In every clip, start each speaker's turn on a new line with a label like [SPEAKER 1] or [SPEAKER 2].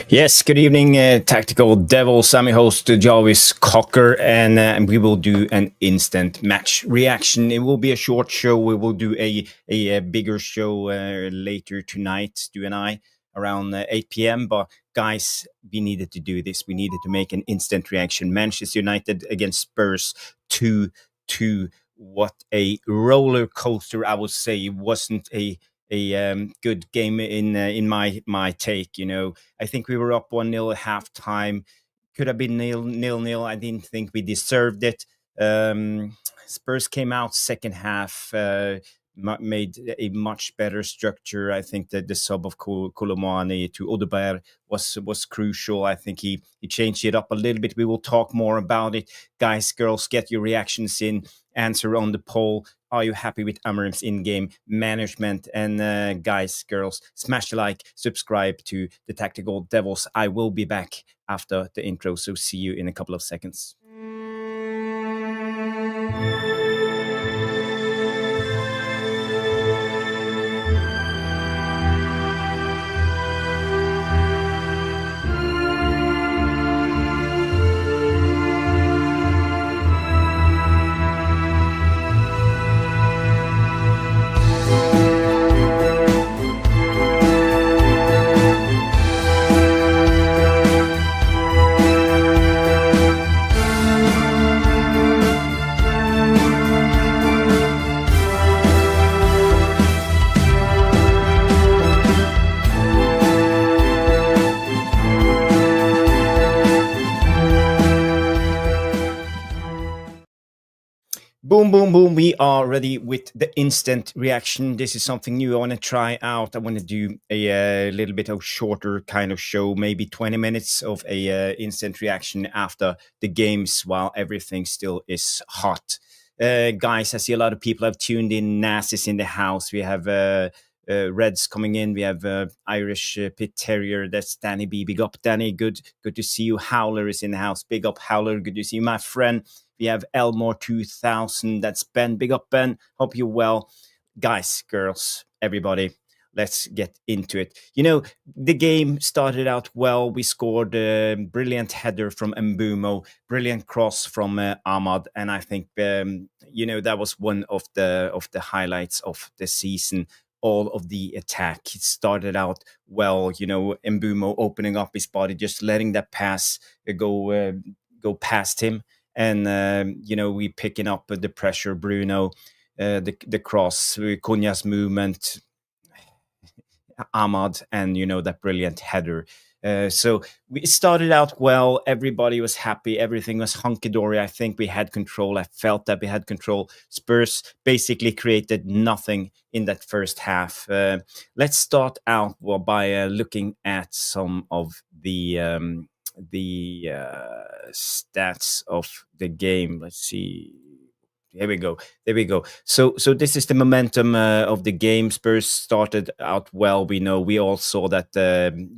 [SPEAKER 1] Yes, good evening, Tactical Devils. I'm your host, Jarvis Cocker, and we will do an instant match reaction. It will be a short show. We will do a bigger show later tonight, you and I, around 8 p.m. But guys, we needed to do this. We needed to make an instant reaction. Manchester United against Spurs 2-2. What a roller coaster, I would say. It wasn't a good game in my take. I think we were up 1-0 at halftime. Could have been nil-nil. I didn't think we deserved it. Spurs came out second half, made a much better structure. I think that the sub of Koulibaly to Odegaard was crucial. I think he changed it up a little bit. We will talk more about it. Guys, girls, get your reactions in. Answer on the poll. Are you happy with Amorim's in-game management? And guys, girls, smash the like, subscribe to the Tactical Devils. I will be back after the intro, so see you in a couple of seconds. Boom, boom, boom. We are ready with the instant reaction. This is something new I want to try out. I want to do a little bit of shorter kind of show, maybe 20 minutes of a instant reaction after the games while everything still is hot. Guys, I see a lot of people have tuned in. Nas is in the house. We have Reds coming in. We have Irish Pit Terrier. That's Danny B. Big up, Danny. Good to see you. Howler is in the house. Big up, Howler. Good to see you, my friend. We have Elmore 2000. That's Ben. Big up, Ben. Hope you're well. Guys, girls, everybody, let's get into it. The game started out well. We scored a brilliant header from Mbeumo, brilliant cross from Ahmad, and I think that was one of the highlights of the season. All of the attack. It started out well. Mbeumo opening up his body, just letting that pass go past him. And we picking up the pressure. Bruno, the cross, Cunha's movement, Ahmad, and that brilliant header. So we started out well. Everybody was happy. Everything was hunky-dory. I think we had control. I felt that we had control. Spurs basically created nothing in that first half. Let's start out by looking at some of the stats of the game. Let's see. There we go. So this is the momentum of the game. Spurs started out well. We all saw that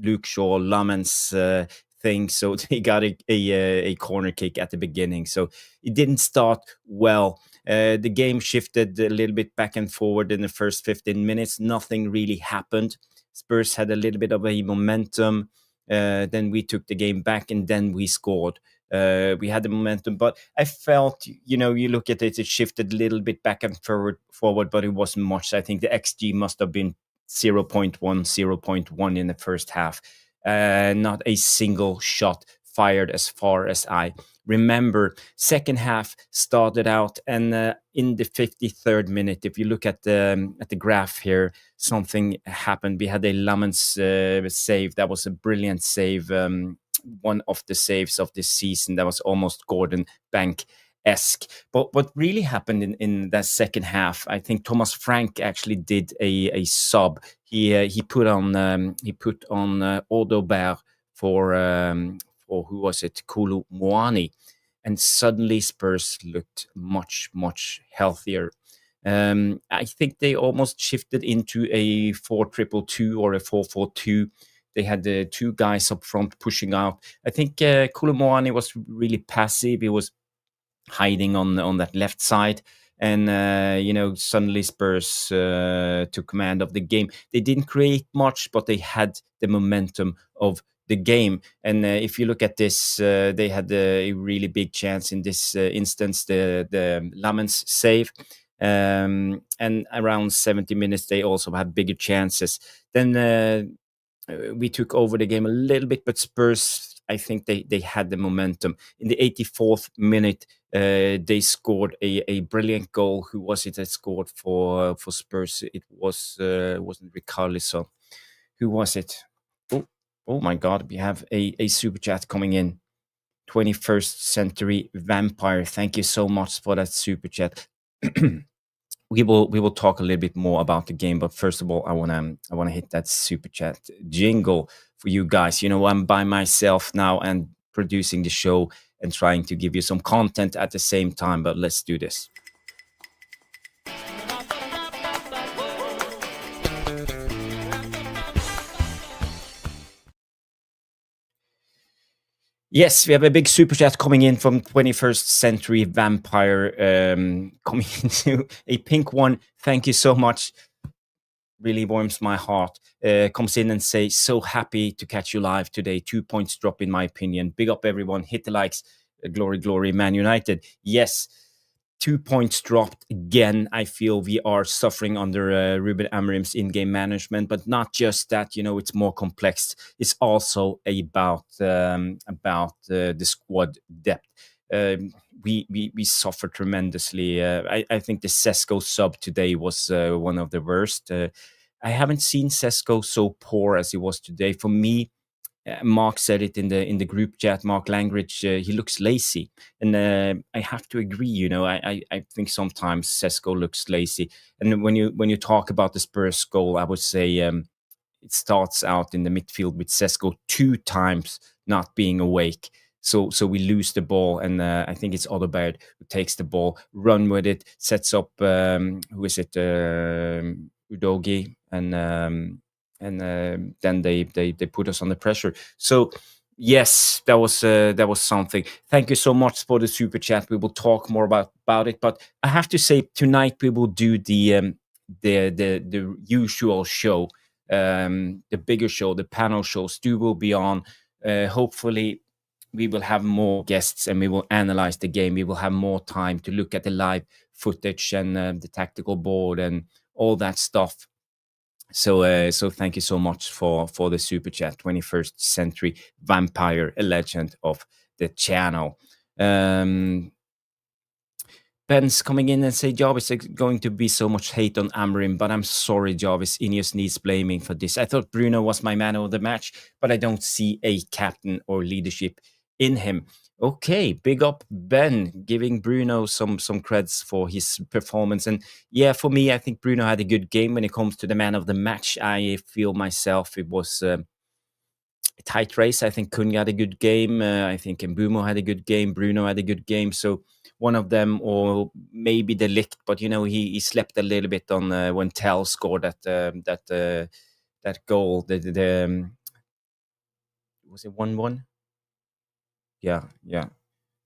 [SPEAKER 1] Luke Shaw, Lamens thing. So they got a corner kick at the beginning. So it didn't start well. The game shifted a little bit back and forward in the first 15 minutes. Nothing really happened. Spurs had a little bit of a momentum. Then we took the game back, and then we scored. We had the momentum, but I felt, you look at it, it shifted a little bit back and forward, but it wasn't much. I think the XG must have been 0.1 in the first half. Not a single shot fired as far as I remember. Second half started out, and in the 53rd minute, if you look at the graph here, something happened. We had a Lamens save. That was a brilliant save. One of the saves of this season. That was almost Gordon Bank-esque. But what really happened in that second half, I think Thomas Frank actually did a sub. He put on Odegaard for who was it? Koulibaly. And suddenly Spurs looked much, much healthier. I think they almost shifted into a 4-2-2 or a 4-4-2. They had the two guys up front pushing out. I think Koulibaly was really passive. He was hiding on that left side. and suddenly Spurs took command of the game. They didn't create much, but they had the momentum of the game. And if you look at this, they had a really big chance in this instance, the Lamens save. And around 70 minutes, they also had bigger chances. Then we took over the game a little bit, but Spurs, I think they had the momentum. In the 84th minute, they scored a brilliant goal. Who was it that scored for Spurs? It wasn't Richarlison. Who was it? Oh, oh my God, we have a super chat coming in. 21st century vampire. Thank you so much for that super chat. We will talk a little bit more about the game, but first of all, I wanna hit that super chat jingle for you guys. I'm by myself now and producing the show and trying to give you some content at the same time. But let's do this. Yes, we have a big super chat coming in from 21st Century Vampire, coming into a pink one. Thank you so much. Really warms my heart. Comes in and say, so happy to catch you live today. 2 points drop in my opinion. Big up everyone. Hit the likes. Glory, glory, Man United. Yes, 2 points dropped again. I feel we are suffering under Ruben Amorim's in-game management, but not just that. It's more complex. It's also about the squad depth. We suffer tremendously. I think the Sesko sub today was one of the worst. I haven't seen Sesko so poor as he was today. For me, Mark said it in the group chat. Mark Langridge, he looks lazy, and I have to agree. I think sometimes Sesko looks lazy. And when you talk about the Spurs goal, I would say it starts out in the midfield with Sesko 2 times not being awake. So we lose the ball, and I think it's Odegaard who takes the ball, run with it, sets up who is it, Udogi, and then they put us under pressure. So yes, that was something. Thank you so much for the super chat. We will talk more about it, but I have to say tonight we will do the usual show, the bigger show, the panel show. Stu will be on. Hopefully, we will have more guests and we will analyze the game. We will have more time to look at the live footage and the tactical board and all that stuff. So thank you so much for the super chat. 21st Century Vampire, a legend of the channel. Ben's coming in and say, Jarvis, there's going to be so much hate on Amorim, but I'm sorry, Jarvis. Ineos needs blaming for this. I thought Bruno was my man of the match, but I don't see a captain or leadership in him. Okay, big up Ben, giving Bruno some creds for his performance. And yeah, for me, I think Bruno had a good game when it comes to the man of the match. I feel myself it was a tight race. I think Kun had a good game. I think Mbeumo had a good game. Bruno had a good game. So one of them, or maybe the Ligt, but he slept a little bit on when Tell scored that goal. Was it 1-1? Yeah.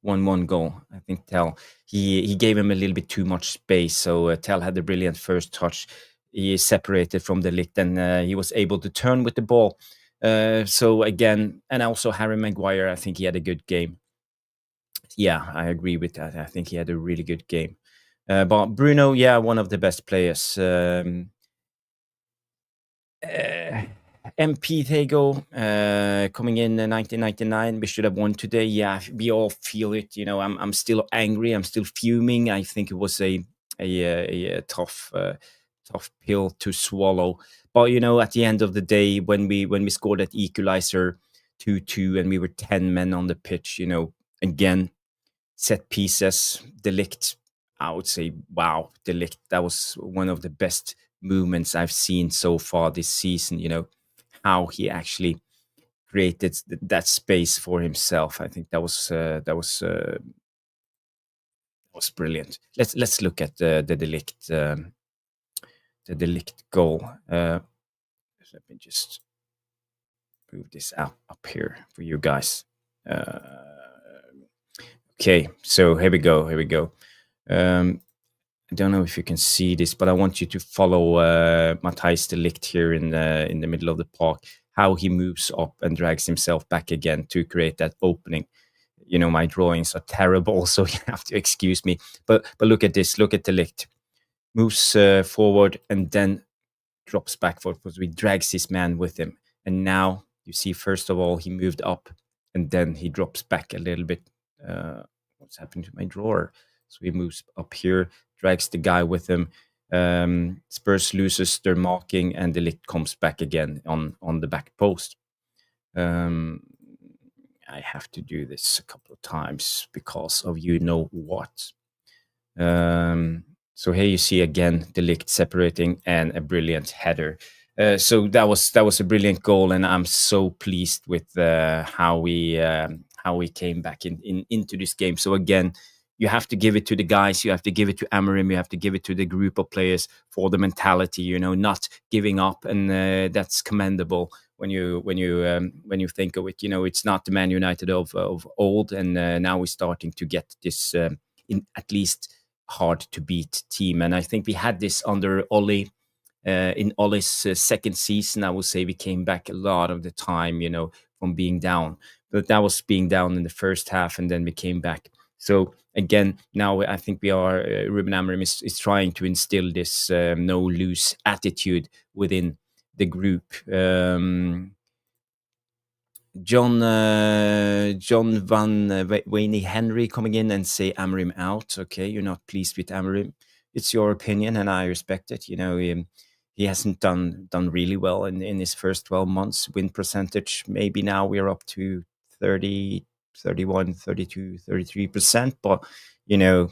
[SPEAKER 1] 1-1 goal. I think Tell he gave him a little bit too much space. So Tell had a brilliant first touch. He is separated from the Ligt, and he was able to turn with the ball. So again, and also Harry Maguire, I think he had a good game. Yeah, I agree with that. I think he had a really good game. But Bruno, yeah, one of the best players. Uh, MP Tego coming in 1999. We should have won today. Yeah, we all feel it. I'm still angry. I'm still fuming. I think it was a tough pill to swallow. But at the end of the day, when we scored that equalizer 2-2 and we were 10 men on the pitch, again, set pieces, De Ligt, I would say, wow, De Ligt, that was one of the best movements I've seen so far this season. How he actually created that space for himself. I think that was brilliant. Let's look at the De Ligt goal. Let me just move this up here for you guys. Okay, so here we go. I don't know if you can see this, but I want you to follow Matthijs de Ligt here in the middle of the park. How he moves up and drags himself back again to create that opening. You know, my drawings are terrible, so you have to excuse me. But look at this. Look at the Ligt. Moves forward and then drops back forward because he drags his man with him. And now you see, first of all, he moved up and then he drops back a little bit. What's happened to my drawer? So he moves up here, drags the guy with him. Spurs loses their marking and the Ligt comes back again on the back post. Um, I have to do this a couple of times because of you know what. So here you see again the Ligt separating and a brilliant header. So that was a brilliant goal, and I'm so pleased with how we came back into this game. So again, you have to give it to the guys, you have to give it to Amorim, you have to give it to the group of players for the mentality, not giving up, and that's commendable when you think of it. It's not the Man United of old, and now we're starting to get this in at least hard to beat team. And I think we had this under Ollie in Ollie's second season. I would say we came back a lot of the time, from being down. But that was being down in the first half, and then we came back. So again, now I think we are Ruben Amorim is trying to instill this no lose attitude within the group. John Van Wayne Henry coming in and say Amorim out. Okay, you're not pleased with Amorim. It's your opinion, and I respect it. He hasn't done really well in his first 12 months. Win percentage, maybe now we're up to 30, 31, 32, 33%. But you know,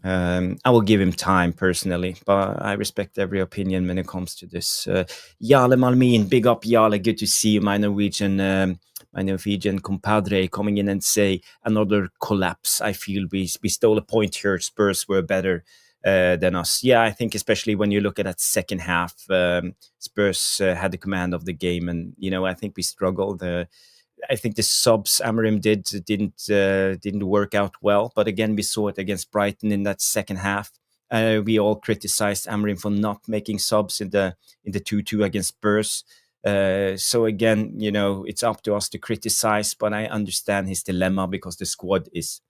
[SPEAKER 1] I will give him time personally, but I respect every opinion when it comes to this. Jale Malmin, big up Jale. Good to see you, my Norwegian compadre, coming in and say another collapse. I feel we stole a point here. Spurs were better than us. Yeah, I think especially when you look at that second half, Spurs had the command of the game, and I think we struggled. I think the subs Amorim didn't work out well, but again we saw it against Brighton in that second half. We all criticized Amorim for not making subs in the 2-2 against Spurs. So again, it's up to us to criticize, but I understand his dilemma because the squad is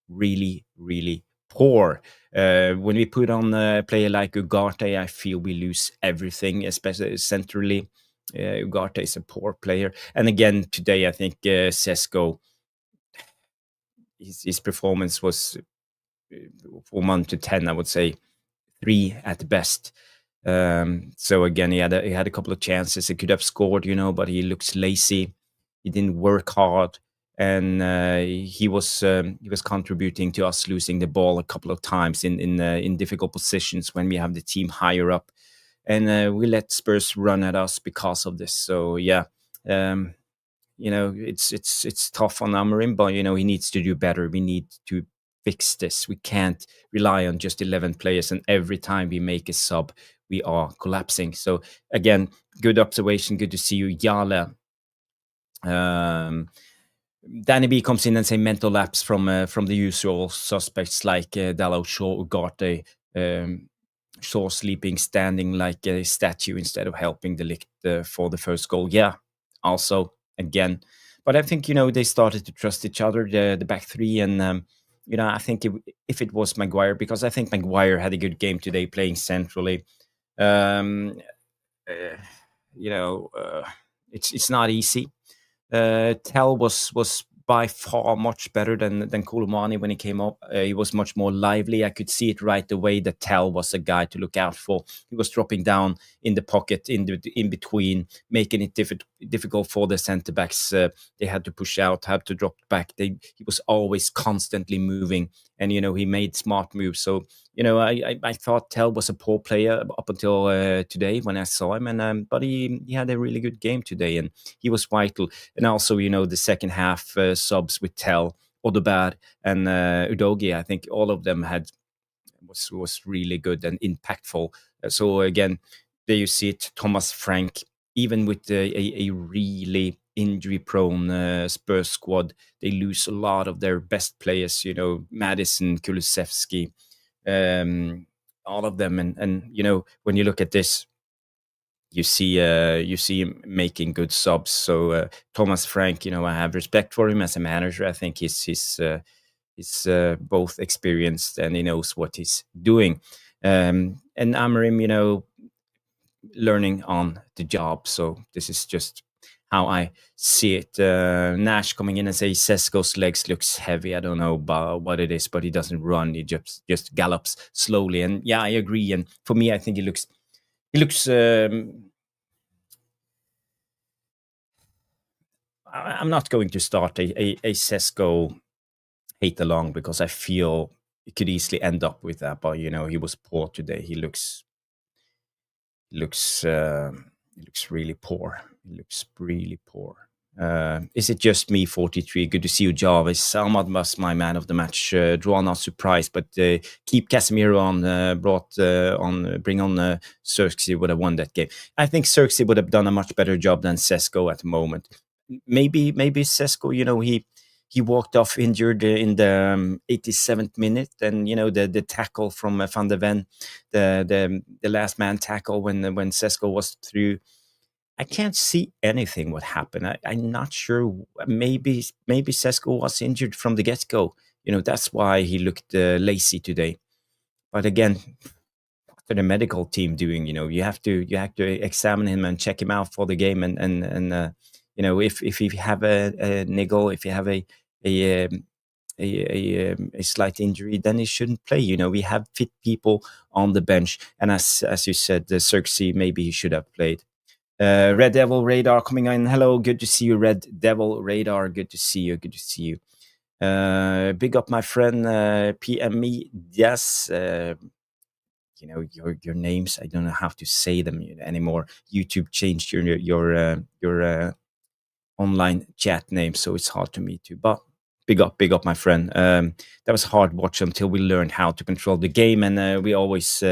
[SPEAKER 1] really, really poor. When we put on a player like Ugarte, I feel we lose everything, especially centrally. Ugarte is a poor player. And again, today, I think Sesko, his performance was from 1 to 10, I would say 3 at best. So again, he had a couple of chances. He could have scored, but he looks lazy. He didn't work hard, and he was contributing to us losing the ball a couple of times in difficult positions when we have the team higher up, and we let Spurs run at us because of this. So yeah, it's tough on Amorim, but he needs to do better. We need to fix this. We can't rely on just 11 players, and every time we make a sub, we are collapsing. So again, good observation. Good to see you, Jale. Danny B comes in and say mental lapse from the usual suspects like Dalot, Shaw, Ugarte, Shaw sleeping, standing like a statue instead of helping the Ligt for the first goal. Yeah, also again, but I think they started to trust each other, the back three, and I think if it was Maguire, because I think Maguire had a good game today playing centrally. Um, uh, it's not easy. Tell was by far much better than Koulibaly when he came up. He was much more lively. I could see it right away that Tell was a guy to look out for. He was dropping down in the pocket, in between, making it difficult for the centre backs. They had to push out, had to drop back. He was always constantly moving, and he made smart moves. So I thought Tell was a poor player up until today when I saw him, and but he had a really good game today, and he was vital. And also, the second half subs with Tell, Odegaard, and Udogie, I think all of them was really good and impactful. So again, there you see it. Thomas Frank, even with a really injury-prone Spurs squad, they lose a lot of their best players. Madison, Kulusevski, all of them. And when you look at this, you see him making good subs. So Thomas Frank, I have respect for him as a manager. I think he's both experienced and he knows what he's doing. And Amorim, learning on the job. So this is just how I see it. Nash coming in and say Sesko's legs looks heavy. I don't know about what it is, but he doesn't run. He just gallops slowly. And yeah, I agree. And for me, I think he looks. I'm not going to start a Sesko hate along because I feel it could easily end up with that. But he was poor today. He looks really poor. He looks really poor. Is it just me? 43. Good to see you, Jarvis. Ahmad was my man of the match. Draw not surprised, but keep Casemiro on. Bring on Xerxes would have won that game. I think Xerxes would have done a much better job than Sesko at the moment. Maybe Sesko. He walked off injured in the 87th minute, and the tackle from Van der Ven, the last man tackle when Sesko was through. I can't see anything what happened. I'm not sure. Maybe Sesko was injured from the get go. That's why he looked lazy today. But again, what are the medical team doing? You have to examine him and check him out for the game. If you have a niggle, if you have a slight injury, then he shouldn't play. We have fit people on the bench, and as you said, the Xerxes, maybe he should have played. Red Devil Radar coming in. Hello, good to see you, Red Devil Radar. Good to see you. Good to see you. Big up my friend PME. Yes. Your names. I don't know how to say them anymore. YouTube changed your online chat name, so it's hard to me too. But big up, my friend. That was hard watch until we learned how to control the game, and we always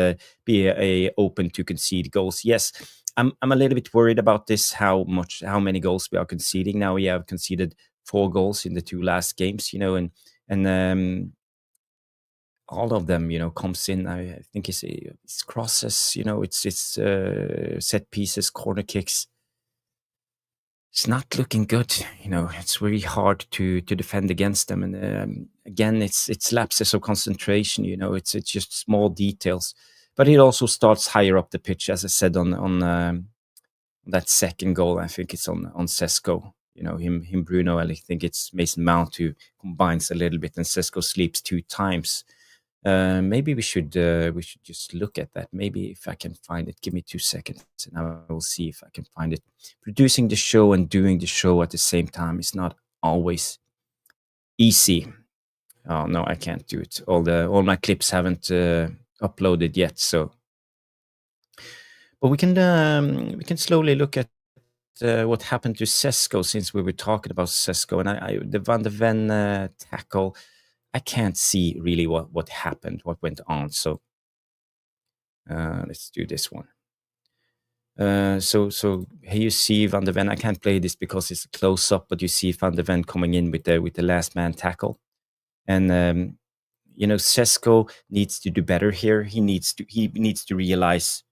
[SPEAKER 1] be open to concede goals. Yes, I'm a little bit worried about this. How many goals we are conceding now? We have conceded 4 goals in the 2 last games. And all of them, comes in. I think it's crosses. It's set pieces, corner kicks. It's not looking good. It's really hard to defend against them. And again, it's lapses of concentration. It's just small details. But it also starts higher up the pitch, as I said on that second goal. I think it's on Sesko. Him Bruno. I think it's Mason Mount who combines a little bit, and Sesko sleeps 2 times. Maybe we should just look at that. Maybe if I can find it, give me 2 seconds, and I will see if I can find it. Producing the show and doing the show at the same time is not always easy. Oh no, I can't do it. All my clips haven't uploaded yet, so. But we can slowly look at what happened to Sesko, since we were talking about Sesko, and the Van der Ven tackle. I can't see really what happened, what went on. So let's do this one. So here you see Van der Ven. I can't play this because it's a close up, but you see Van der Ven coming in with the last man tackle, and Sesko needs to do better here. He needs to realize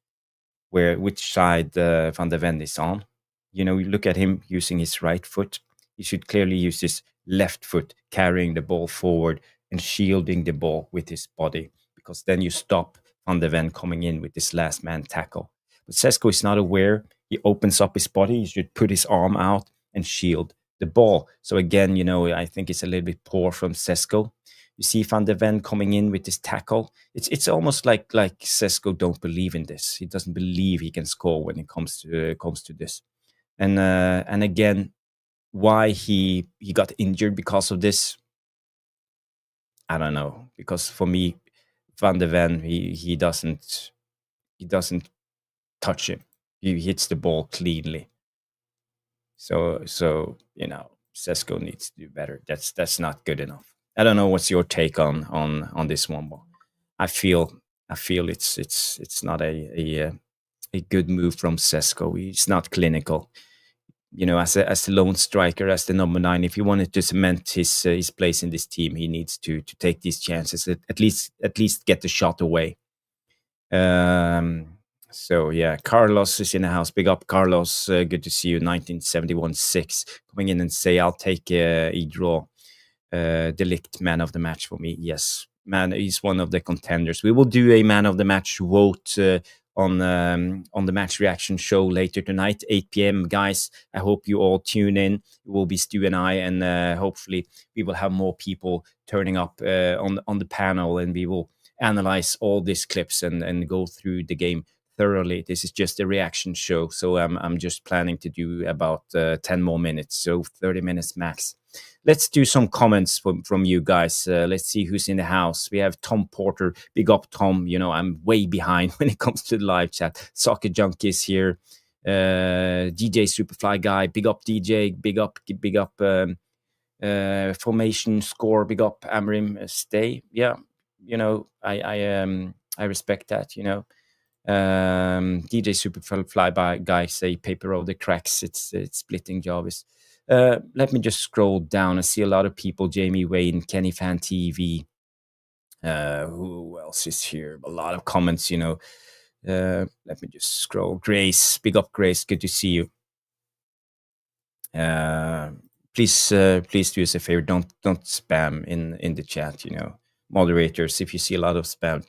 [SPEAKER 1] which side Van der Ven is on. You look at him using his right foot. He should clearly use his left foot, carrying the ball forward and shielding the ball with his body, because then you stop Van der Ven coming in with this last man tackle. But Sesko is not aware. He opens up his body. He should put his arm out and shield the ball. So again, I think it's a little bit poor from Sesko. You see Van der Ven coming in with this tackle. It's almost like Sesko don't believe in this. He doesn't believe he can score when it comes to this. And again, why he got injured because of this, I don't know. Because for me, Van der Ven, he doesn't touch him. He hits the ball cleanly. So Sesko needs to do better. That's not good enough. I don't know what's your take on this one, but I feel it's not a good move from Sesko. He's not clinical. As a lone striker, as the number 9, if he wanted to cement his place in this team, he needs to take these chances, at least get the shot away. So yeah, Carlos is in the house. Big up, Carlos. Good to see you. 1971-6 coming in and say, "I'll take a draw." The Ligt man of the match for me. Yes, man, he's one of the contenders. We will do a man of the match vote on the match reaction show later tonight, 8 p.m. Guys, I hope you all tune in. It will be Stu and I, and hopefully we will have more people turning up on the panel, and we will analyze all these clips and go through the game thoroughly. This is just a reaction show, so I'm just planning to do about 10 more minutes, so 30 minutes max. Let's do some comments from you guys. Let's see who's in the house. We have Tom Porter. Big up, Tom. You know, I'm way behind when it comes to the live chat. Soccer Junkies here. DJ Superfly Guy. Big up, DJ. Big up. Formation Score. Big up, Amorim. Stay. Yeah, you know, I respect that. You know, DJ Superfly Guy say paper of the cracks. It's splitting Jarvis. Let me just scroll down. I see a lot of people. Jamie Wayne, Kenny Fan TV. Who else is here? A lot of comments, you know. Let me just scroll. Grace, big up, Grace. Good to see you. Please do us a favor. Don't spam in the chat. You know, moderators. If you see a lot of spam,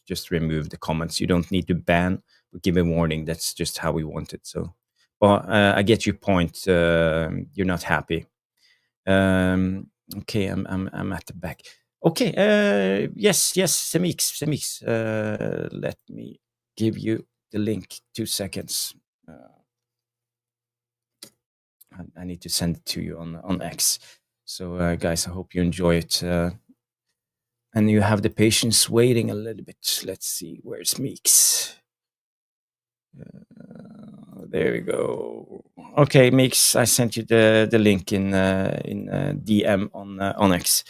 [SPEAKER 1] just remove the comments. You don't need to ban, but give a warning. That's just how we want it. So, well, I get your point. You're not happy. Okay, I'm at the back. Okay, yes, Semix. Let me give you the link. 2 seconds. I need to send it to you on X. So, guys, I hope you enjoy it. And you have the patience waiting a little bit. Let's see, where's Meeks? There we go. Okay, Mix, I sent you the link in DM on X.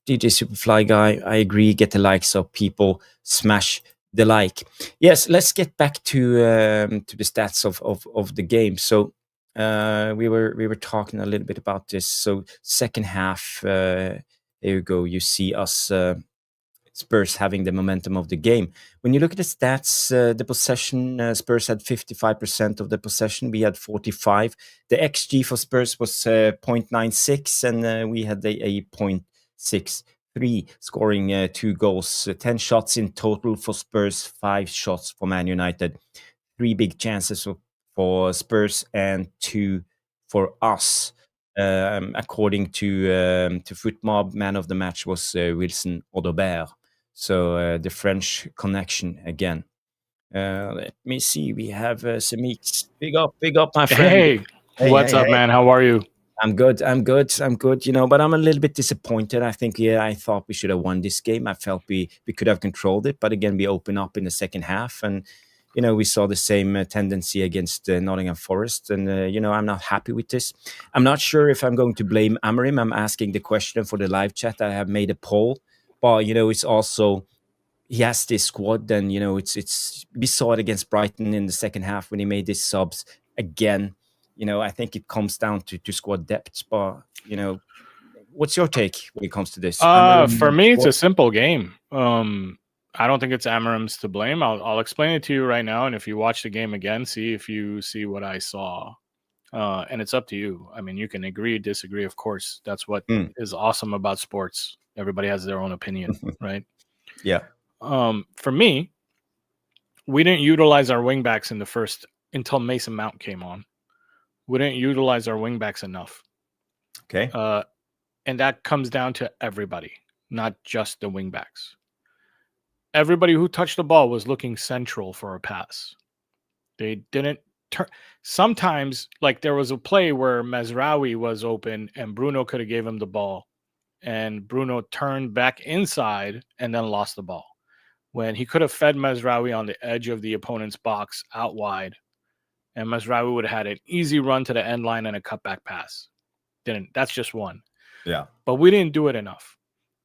[SPEAKER 1] DJ Superfly Guy, I agree. Get the likes so people smash the like. Yes, let's get back to the stats of the game. So we were talking a little bit about this. So second half, there you go. You see us. Spurs having the momentum of the game. When you look at the stats, the possession, Spurs had 55% of the possession. We had 45. The XG for Spurs was 0.96, and we had a 0.63, scoring 2 goals. 10 shots in total for Spurs, 5 shots for Man United. 3 big chances for Spurs and 2 for us. According to FootMob, man of the match was Wilson Odobert. So the French connection again. Let me see. We have Samik. Big up, my friend.
[SPEAKER 2] Hey, what's up, man? How are you?
[SPEAKER 1] I'm good. You know, but I'm a little bit disappointed. I think, I thought we should have won this game. I felt we could have controlled it, but again, we open up in the second half, and you know, we saw the same tendency against Nottingham Forest, and you know, I'm not happy with this. I'm not sure if I'm going to blame Amorim. I'm asking the question for the live chat. I have made a poll, but you know, it's also he has this squad. Then you know, it's we saw it against Brighton in the second half when he made his subs again. You know, I think it comes down to squad depth. But you know, what's your take when it comes to this?
[SPEAKER 2] For me, it's a simple game. I don't think it's Amorim's to blame. I'll explain it to you right now, and if you watch the game again, see if you see what I saw. And it's up to you. I mean, you can agree, disagree. Of course, that's what is awesome about sports. Everybody has their own opinion, right?
[SPEAKER 1] Yeah.
[SPEAKER 2] For me, we didn't utilize our wingbacks in the first until Mason Mount came on. We didn't utilize our wingbacks enough.
[SPEAKER 1] Okay.
[SPEAKER 2] And that comes down to everybody, not just the wingbacks. Everybody who touched the ball was looking central for a pass. They didn't turn. Sometimes, like there was a play where Mazraoui was open and Bruno could have gave him the ball, and Bruno turned back inside and then lost the ball. When he could have fed Mazraoui on the edge of the opponent's box out wide, and Mazraoui would have had an easy run to the end line and a cutback pass. Didn't. That's just one.
[SPEAKER 1] Yeah.
[SPEAKER 2] But we didn't do it enough.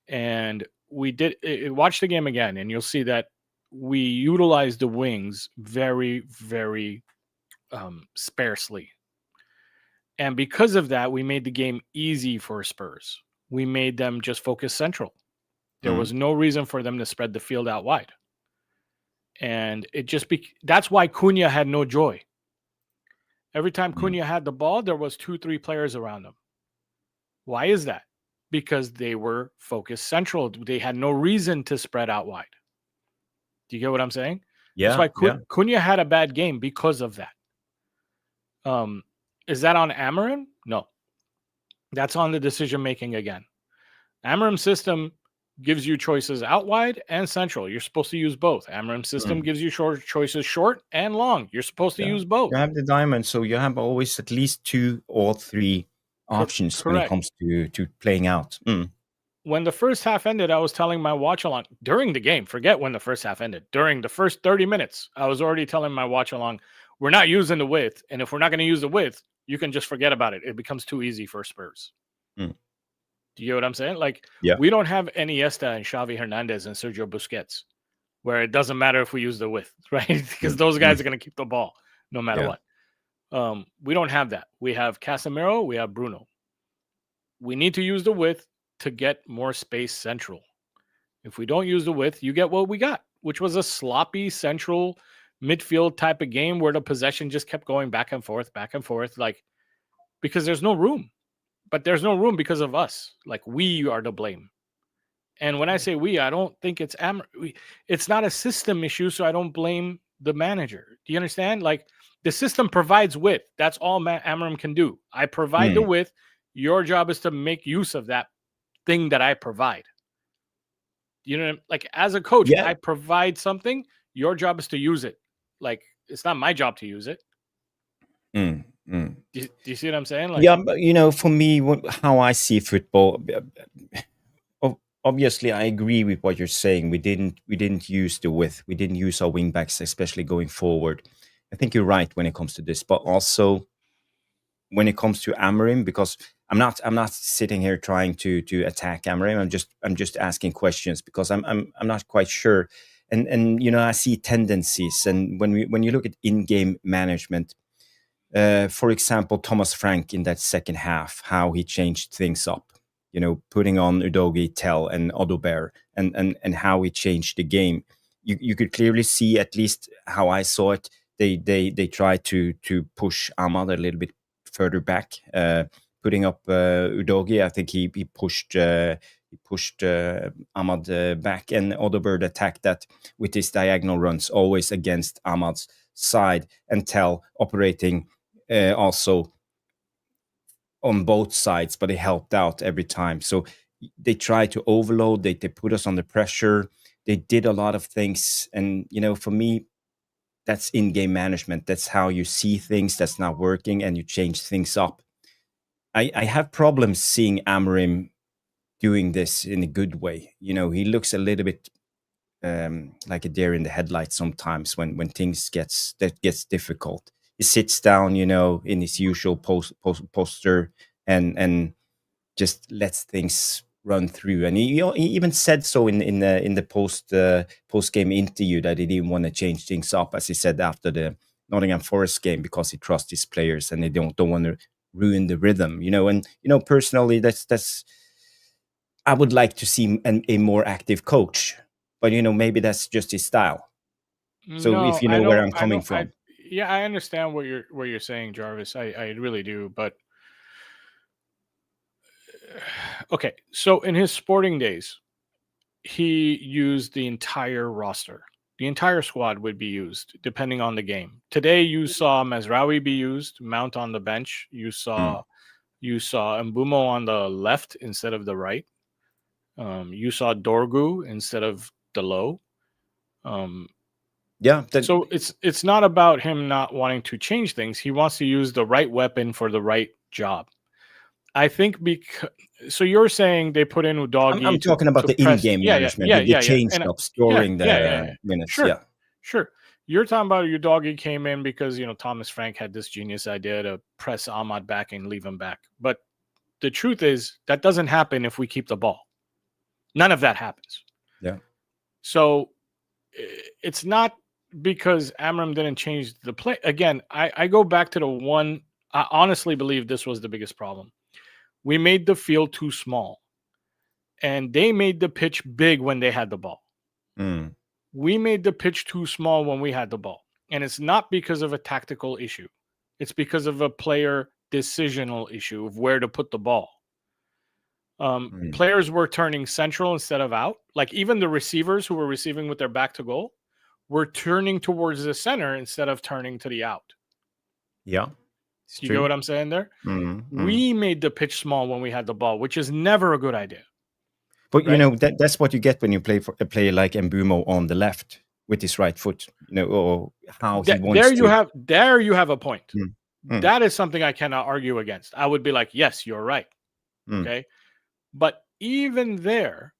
[SPEAKER 2] And we did watch the game again, and you'll see that we utilized the wings very, very sparsely. And because of that, we made the game easy for Spurs. We made them just focus central. There was no reason for them to spread the field out wide. And it just that's why Cunha had no joy. Every time Cunha had the ball, there was 2-3 players around him. Why is that? Because they were focused central. They had no reason to spread out wide. Do you get what I'm saying?
[SPEAKER 1] Yeah.
[SPEAKER 2] That's why Cunha had a bad game because of that. Is that on Amorim? No. That's on the decision making again. Amorim's system gives you choices out wide and central. You're supposed to use both. Amorim's system gives you choices short and long. You're supposed to use both.
[SPEAKER 1] You have the diamond, so you have always at least 2 or 3 options when it comes to playing out.
[SPEAKER 2] When the first half ended, I was telling my watch along during the game. Forget when the first half ended. During the first 30 minutes, I was already telling my watch along, we're not using the width. And if we're not going to use the width, you can just forget about it. It becomes too easy for Spurs. Do you get what I'm saying? Like, we don't have Iniesta and Xavi Hernandez and Sergio Busquets, where it doesn't matter if we use the width, right? Because those guys are going to keep the ball no matter what. We don't have that. We have Casemiro, we have Bruno. We need to use the width to get more space central. If we don't use the width, you get what we got, which was a sloppy central midfield type of game where the possession just kept going back and forth, like, because there's no room. But there's no room because of us. Like, we are to blame. And when I say we, I don't think it's it's not a system issue, so I don't blame the manager. Do you understand? Like, the system provides width. That's all Amorim can do. I provide the width. Your job is to make use of that thing that I provide. You know, like, as a coach, I provide something. Your job is to use it. Like, it's not my job to use it. Do you see what I'm saying? Like,
[SPEAKER 1] yeah, but, you know, for me, how I see football, obviously, I agree with what you're saying. We didn't use the width. We didn't use our wing backs, especially going forward. I think you're right when it comes to this, but also when it comes to Amorim, because I'm not sitting here trying to attack Amorim. I'm just asking questions because I'm not quite sure. And you know, I see tendencies, and when you look at in-game management. For example, Thomas Frank in that second half, how he changed things up, you know, putting on Udogi, Tell, and Odober, and how he changed the game. You could clearly see, at least how I saw it, they tried to push Ahmad a little bit further back, putting up Udogi. I think he pushed Ahmad back, and Odober attacked that with his diagonal runs, always against Ahmad's side, and Tell operating also on both sides, but it helped out every time. So they tried to overload, they put us under pressure, they did a lot of things. And, you know, for me, that's in-game management. That's how you see things that's not working and you change things up. I have problems seeing Amorim doing this in a good way. You know, he looks a little bit like a deer in the headlights sometimes when things gets difficult. He sits down, you know, in his usual posture and just lets things run through. And he even said so in the post game interview that he didn't want to change things up, as he said after the Nottingham Forest game, because he trusts his players and they don't want to ruin the rhythm, you know. And you know, personally, that's I would like to see a more active coach, but you know, maybe that's just his style. So
[SPEAKER 2] no,
[SPEAKER 1] if you know where I'm coming from.
[SPEAKER 2] I understand what you're saying, Jarvis. I really do. But okay, so in his Sporting days, he used the entire roster. The entire squad would be used depending on the game. Today, you saw Mazraoui be used, Mount on the bench. You saw Mbeumo on the left instead of the right. You saw Dorgu instead of Delo. So it's not about him not wanting to change things. He wants to use the right weapon for the right job. I think so you're saying they put in Udogi.
[SPEAKER 1] I'm talking about the in-game management. They changed up during the minutes.
[SPEAKER 2] Sure. You're talking about Udogi came in because, you know, Thomas Frank had this genius idea to press Ahmad back and leave him back. But the truth is that doesn't happen if we keep the ball. None of that happens.
[SPEAKER 1] Yeah.
[SPEAKER 2] So it's not because Amorim didn't change the play. Again, I go back to the one. I honestly believe this was the biggest problem. We made the field too small. and they made the pitch big when they had the ball.
[SPEAKER 1] Mm.
[SPEAKER 2] We made the pitch too small when we had the ball. And it's not because of a tactical issue. It's because of a player decisional issue of where to put the ball. Players were turning central instead of out. Like even the receivers who were receiving with their back to goal were turning towards the center instead of turning to the out.
[SPEAKER 1] Yeah.
[SPEAKER 2] You get what I'm saying there? We made the pitch small when we had the ball, which is never a good idea.
[SPEAKER 1] But you know that's what you get when you play for a player like Mbeumo on the left with his right foot. You know, or how he wants to.
[SPEAKER 2] There you have a point. That is something I cannot argue against. I would be like, yes, you're right. Okay. But even there,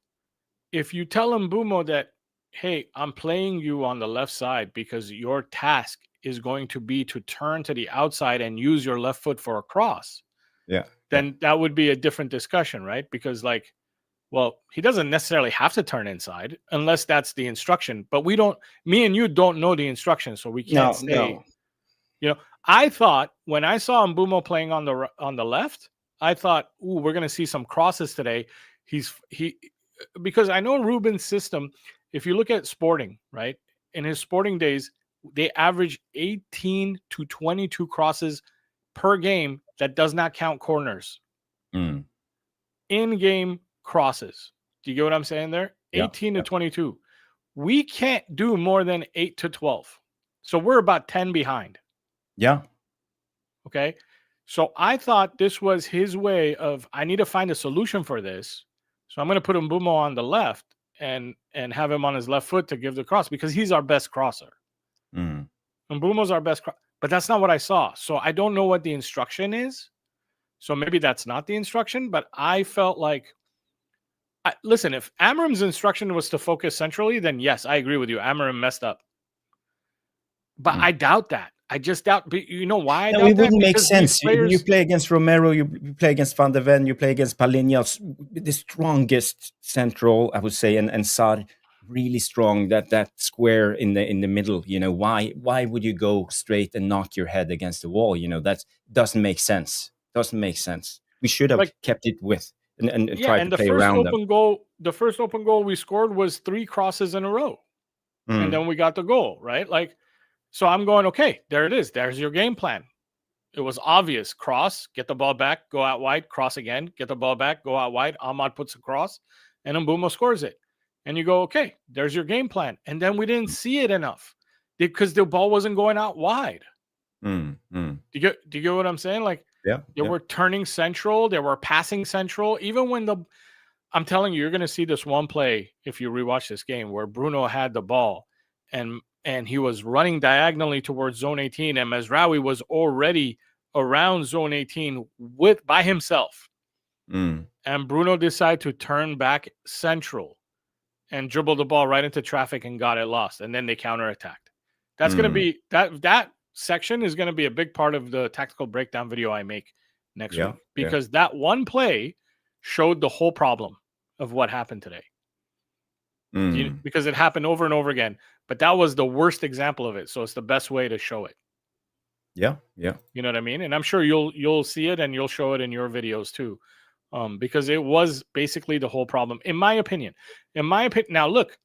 [SPEAKER 2] if you tell Mbeumo that, hey, I'm playing you on the left side because your task is going to be to turn to the outside and use your left foot for a cross, then that would be a different discussion, right? Because like, well, he doesn't necessarily have to turn inside unless that's the instruction. But me and you don't know the instruction, so we can't say.
[SPEAKER 1] No.
[SPEAKER 2] You know, I thought when I saw Mbeumo playing on the left, I thought, ooh, we're going to see some crosses today. Because I know Ruben's system. If you look at Sporting, right, in his Sporting days, they average 18 to 22 crosses per game. That does not count corners. In-game crosses. Do you get what I'm saying there? 18 to 22. We can't do more than 8 to 12. So we're about 10 behind.
[SPEAKER 1] Yeah.
[SPEAKER 2] Okay. So I thought this was his way of, I need to find a solution for this. So I'm going to put Mbeumo on the left and have him on his left foot to give the cross because he's our best crosser. Mbeumo's our best but that's not what I saw. So I don't know what the instruction is. So maybe that's not the instruction, but I felt like, listen, if Amorim's instruction was to focus centrally, then yes, I agree with you. Amorim messed up. But I doubt that. I just doubt. But you know why I doubt
[SPEAKER 1] it wouldn't
[SPEAKER 2] that?
[SPEAKER 1] make sense. You play against Romero, you play against Van der Ven, you play against Palinhas, the strongest central, I would say, and Sarr, really strong. That square in the middle. You know, why would you go straight and knock your head against the wall? You know, that doesn't make sense. Doesn't make sense. We should have kept it with and tried to play around them.
[SPEAKER 2] The first open goal we scored was 3 crosses in a row, and then we got the goal, right? Like. So I'm going, okay, there it is. There's your game plan. It was obvious. Cross, get the ball back, go out wide, cross again, get the ball back, go out wide. Ahmad puts a cross, and Mbeumo scores it. And you go, okay, there's your game plan. And then we didn't see it enough because the ball wasn't going out wide. Do you get what I'm saying? Like, they were turning central. They were passing central. Even when I'm telling you, you're going to see this one play if you rewatch this game where Bruno had the ball and he was running diagonally towards zone 18, and Mazraoui was already around zone 18 by himself. And Bruno decided to turn back central and dribble the ball right into traffic and got it lost. And then they counterattacked. That's going to be that section is going to be a big part of the tactical breakdown video I make next week, because that one play showed the whole problem of what happened today. Because it happened over and over again, but that was the worst example of it. So it's the best way to show it.
[SPEAKER 1] Yeah.
[SPEAKER 2] You know what I mean? And I'm sure you'll see it and you'll show it in your videos too, because it was basically the whole problem, in my opinion. Now, look,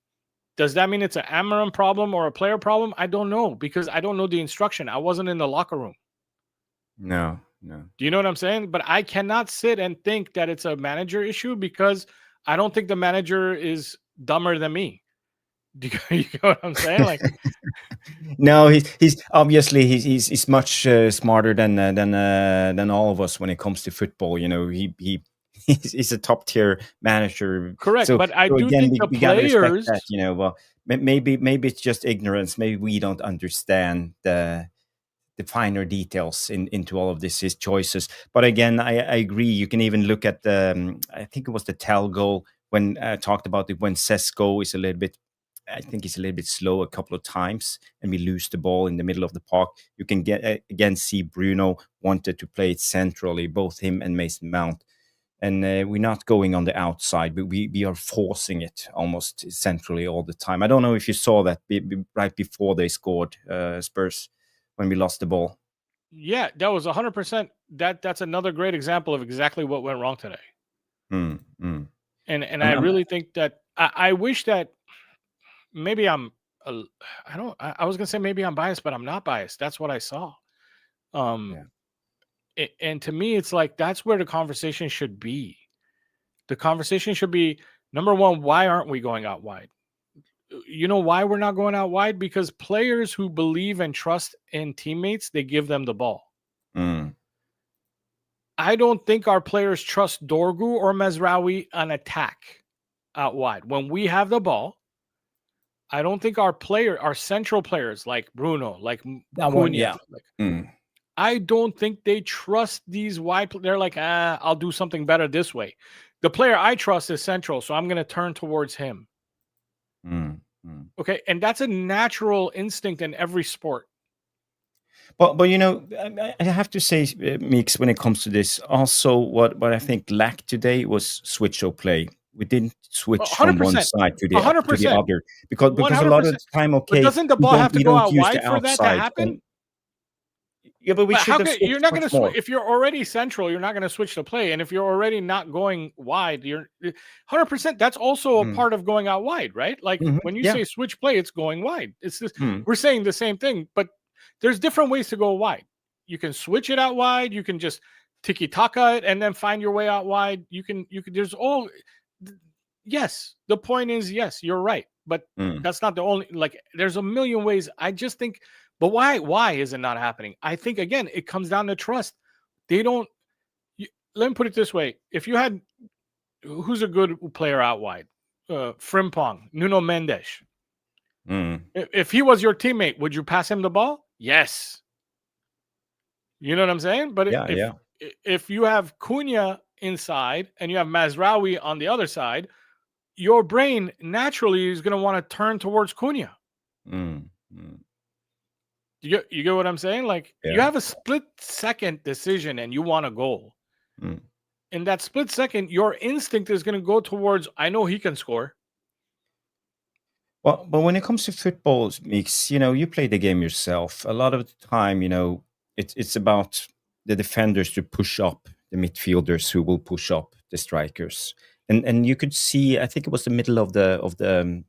[SPEAKER 2] does that mean it's an Amorim problem or a player problem? I don't know, because I don't know the instruction. I wasn't in the locker room.
[SPEAKER 1] No.
[SPEAKER 2] Do you know what I'm saying? But I cannot sit and think that it's a manager issue, because I don't think the manager is dumber than me. Do you know what I'm saying? Like,
[SPEAKER 1] no, he's obviously he's much smarter than all of us when it comes to football. You know, he's a top tier manager.
[SPEAKER 2] Correct,
[SPEAKER 1] so,
[SPEAKER 2] but I
[SPEAKER 1] so
[SPEAKER 2] do
[SPEAKER 1] again,
[SPEAKER 2] think the
[SPEAKER 1] we gotta
[SPEAKER 2] players.
[SPEAKER 1] respect that, you know, well, maybe it's just ignorance. Maybe we don't understand the finer details into all of this, his choices. But again, I agree. You can even look at I think it was the Tel goal when talked about it, when Sesko is a little bit. I think he's a little bit slow a couple of times, and we lose the ball in the middle of the park. You can again see Bruno wanted to play it centrally, both him and Mason Mount, and we're not going on the outside, but we are forcing it almost centrally all the time. I don't know if you saw that right before they scored, Spurs, when we lost the ball.
[SPEAKER 2] Yeah, that was 100%. That's another great example of exactly what went wrong today. And I
[SPEAKER 1] I'm,
[SPEAKER 2] really think that I wish that maybe I was gonna say maybe I'm biased, but I'm not biased. That's what I saw. Um,
[SPEAKER 1] yeah.
[SPEAKER 2] and to me, it's like that's where the conversation should be. The conversation should be number one, why aren't we going out wide? You know why we're not going out wide? Because players who believe and trust in teammates, they give them the ball.
[SPEAKER 1] Mm.
[SPEAKER 2] I don't think our players trust Dorgu or Mezraoui on attack out wide. When we have the ball, I don't think our central players like Bruno, like
[SPEAKER 1] That one,
[SPEAKER 2] Cunha,
[SPEAKER 1] yeah. Mm.
[SPEAKER 2] I don't think they trust these wide. They're like, I'll do something better this way. The player I trust is central, so I'm going to turn towards him.
[SPEAKER 1] Mm. Mm.
[SPEAKER 2] Okay, and that's a natural instinct in every sport.
[SPEAKER 1] But I have to say, Mix, when it comes to this, also what I think lacked today was switch of play. We didn't switch from one
[SPEAKER 2] 100%,
[SPEAKER 1] side to the
[SPEAKER 2] 100%,
[SPEAKER 1] other because a lot of
[SPEAKER 2] 100%.
[SPEAKER 1] the time,
[SPEAKER 2] But
[SPEAKER 1] okay,
[SPEAKER 2] doesn't the ball have to
[SPEAKER 1] we
[SPEAKER 2] go
[SPEAKER 1] don't
[SPEAKER 2] out
[SPEAKER 1] use the
[SPEAKER 2] wide for that to
[SPEAKER 1] outside, and
[SPEAKER 2] happen?
[SPEAKER 1] yeah, but we
[SPEAKER 2] But how
[SPEAKER 1] should have
[SPEAKER 2] could you're
[SPEAKER 1] switched
[SPEAKER 2] not going
[SPEAKER 1] much
[SPEAKER 2] to
[SPEAKER 1] more.
[SPEAKER 2] if you're already central, you're not going to switch the play, and if you're already not going wide, you're 100%. That's also a
[SPEAKER 1] Mm.
[SPEAKER 2] part of going out wide, right? Like
[SPEAKER 1] Mhm.
[SPEAKER 2] when you
[SPEAKER 1] Yeah.
[SPEAKER 2] say switch play, it's going wide. It's this
[SPEAKER 1] Mm.
[SPEAKER 2] we're saying the same thing, but there's different ways to go wide. You can switch it out wide. You can just tiki taka it and then find your way out wide. You can. There's all. Yes, the point is yes, you're right, but
[SPEAKER 1] Mm.
[SPEAKER 2] that's not the only. Like there's a million ways. I just think. But why? Why is it not happening? I think again, it comes down to trust. They don't. Let me put it this way: if you had, who's a good player out wide? Frimpong, Nuno Mendes.
[SPEAKER 1] Mm.
[SPEAKER 2] If he was your teammate, would you pass him the ball? Yes. You know what I'm saying? But
[SPEAKER 1] Yeah. Yeah.
[SPEAKER 2] if you have Cunha inside and you have Mazraoui on the other side, your brain naturally is going to want to turn towards Cunha.
[SPEAKER 1] Mm. Mm.
[SPEAKER 2] You get what I'm saying? Like you
[SPEAKER 1] Yeah.
[SPEAKER 2] have a split second decision and you want a goal.
[SPEAKER 1] Mm.
[SPEAKER 2] In that split second, your instinct is going to go towards, I know he can score.
[SPEAKER 1] Well, but when it comes to football, Mix, you play the game yourself. A lot of the time, it's about the defenders to push up the midfielders who will push up the strikers. And you could see, I think it was the middle of the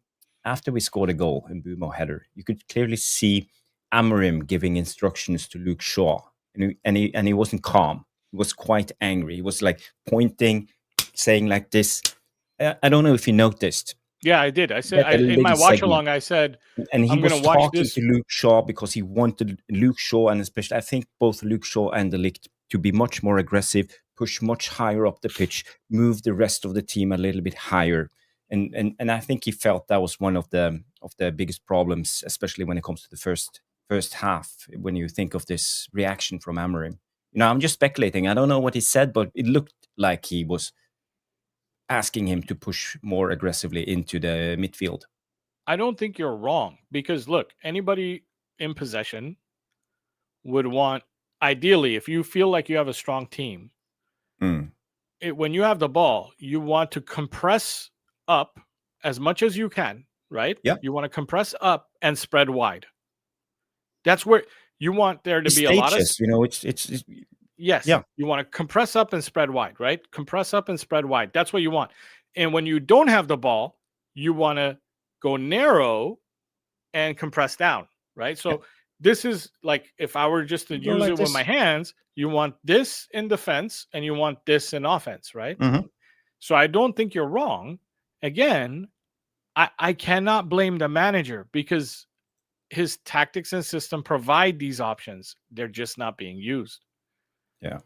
[SPEAKER 1] after we scored a goal in Mbeumo header, you could clearly see Amorim giving instructions to Luke Shaw, and he wasn't calm. He was quite angry. He was like pointing, saying like this. I don't know if you noticed
[SPEAKER 2] Yeah, I did. I said
[SPEAKER 1] that the
[SPEAKER 2] in my
[SPEAKER 1] little
[SPEAKER 2] watch
[SPEAKER 1] segment,
[SPEAKER 2] along, I said,
[SPEAKER 1] and he
[SPEAKER 2] I'm going to
[SPEAKER 1] was
[SPEAKER 2] watch
[SPEAKER 1] talking
[SPEAKER 2] this.
[SPEAKER 1] to Luke Shaw because he wanted Luke Shaw, and especially I think both Luke Shaw and the Ligt, to be much more aggressive, push much higher up the pitch, move the rest of the team a little bit higher. And I think he felt that was one of the biggest problems, especially when it comes to the first half. When you think of this reaction from Amorim, I'm just speculating. I don't know what he said, but it looked like he was asking him to push more aggressively into the midfield.
[SPEAKER 2] I don't think you're wrong because look, anybody in possession would want, ideally, if you feel like you have a strong team,
[SPEAKER 1] Mm.
[SPEAKER 2] when you have the ball, you want to compress up as much as you can, right?
[SPEAKER 1] Yeah.
[SPEAKER 2] You want to compress up and spread wide. That's where you want there to be a lot of
[SPEAKER 1] Stages, it's
[SPEAKER 2] yes.
[SPEAKER 1] yeah.
[SPEAKER 2] You want to compress up and spread wide, right? Compress up and spread wide. That's what you want. And when you don't have the ball, you want to go narrow and compress down, right?
[SPEAKER 1] Yeah.
[SPEAKER 2] So this is like if I were just to
[SPEAKER 1] Go
[SPEAKER 2] use
[SPEAKER 1] like
[SPEAKER 2] it with my
[SPEAKER 1] this.
[SPEAKER 2] hands, you want this in defense and you want this in offense, right?
[SPEAKER 1] Mhm.
[SPEAKER 2] So I don't think you're wrong. Again, I cannot blame the manager because his tactics and system provide these options. They're just not being used.
[SPEAKER 1] Yeah.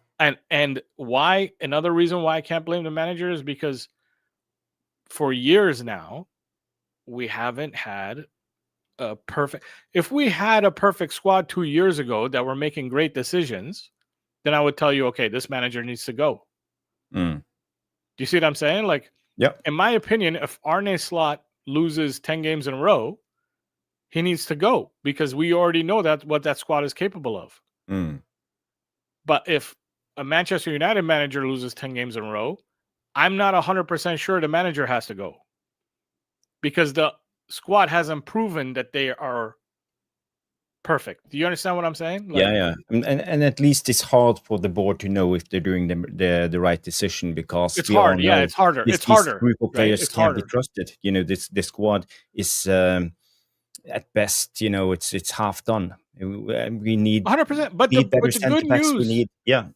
[SPEAKER 2] And why, another reason why I can't blame the manager is because for years now, we haven't had a perfect. If we had a perfect squad 2 years ago that were making great decisions, then I would tell you, okay, this manager needs to go.
[SPEAKER 1] Mm.
[SPEAKER 2] Do you see what I'm saying? Like,
[SPEAKER 1] Yeah.
[SPEAKER 2] in my opinion, if Arne Slot loses 10 games in a row, he needs to go because we already know that what that squad is capable of.
[SPEAKER 1] Mm.
[SPEAKER 2] But if a Manchester United manager loses 10 games in a row, I'm not 100% sure the manager has to go because the squad hasn't proven that they are perfect. Do you understand what I'm saying?
[SPEAKER 1] Yeah. And at least it's hard for the board to know if they're doing the right decision, because
[SPEAKER 2] it's
[SPEAKER 1] we all
[SPEAKER 2] hard. Yeah,
[SPEAKER 1] know
[SPEAKER 2] it's harder.
[SPEAKER 1] this
[SPEAKER 2] It's
[SPEAKER 1] these
[SPEAKER 2] harder,
[SPEAKER 1] group of
[SPEAKER 2] right?
[SPEAKER 1] players
[SPEAKER 2] It's
[SPEAKER 1] can't be
[SPEAKER 2] harder.
[SPEAKER 1] trusted. This squad is at best, it's half done. We need
[SPEAKER 2] 100%. But
[SPEAKER 1] better
[SPEAKER 2] the good
[SPEAKER 1] center backs. We
[SPEAKER 2] news,
[SPEAKER 1] need, yeah.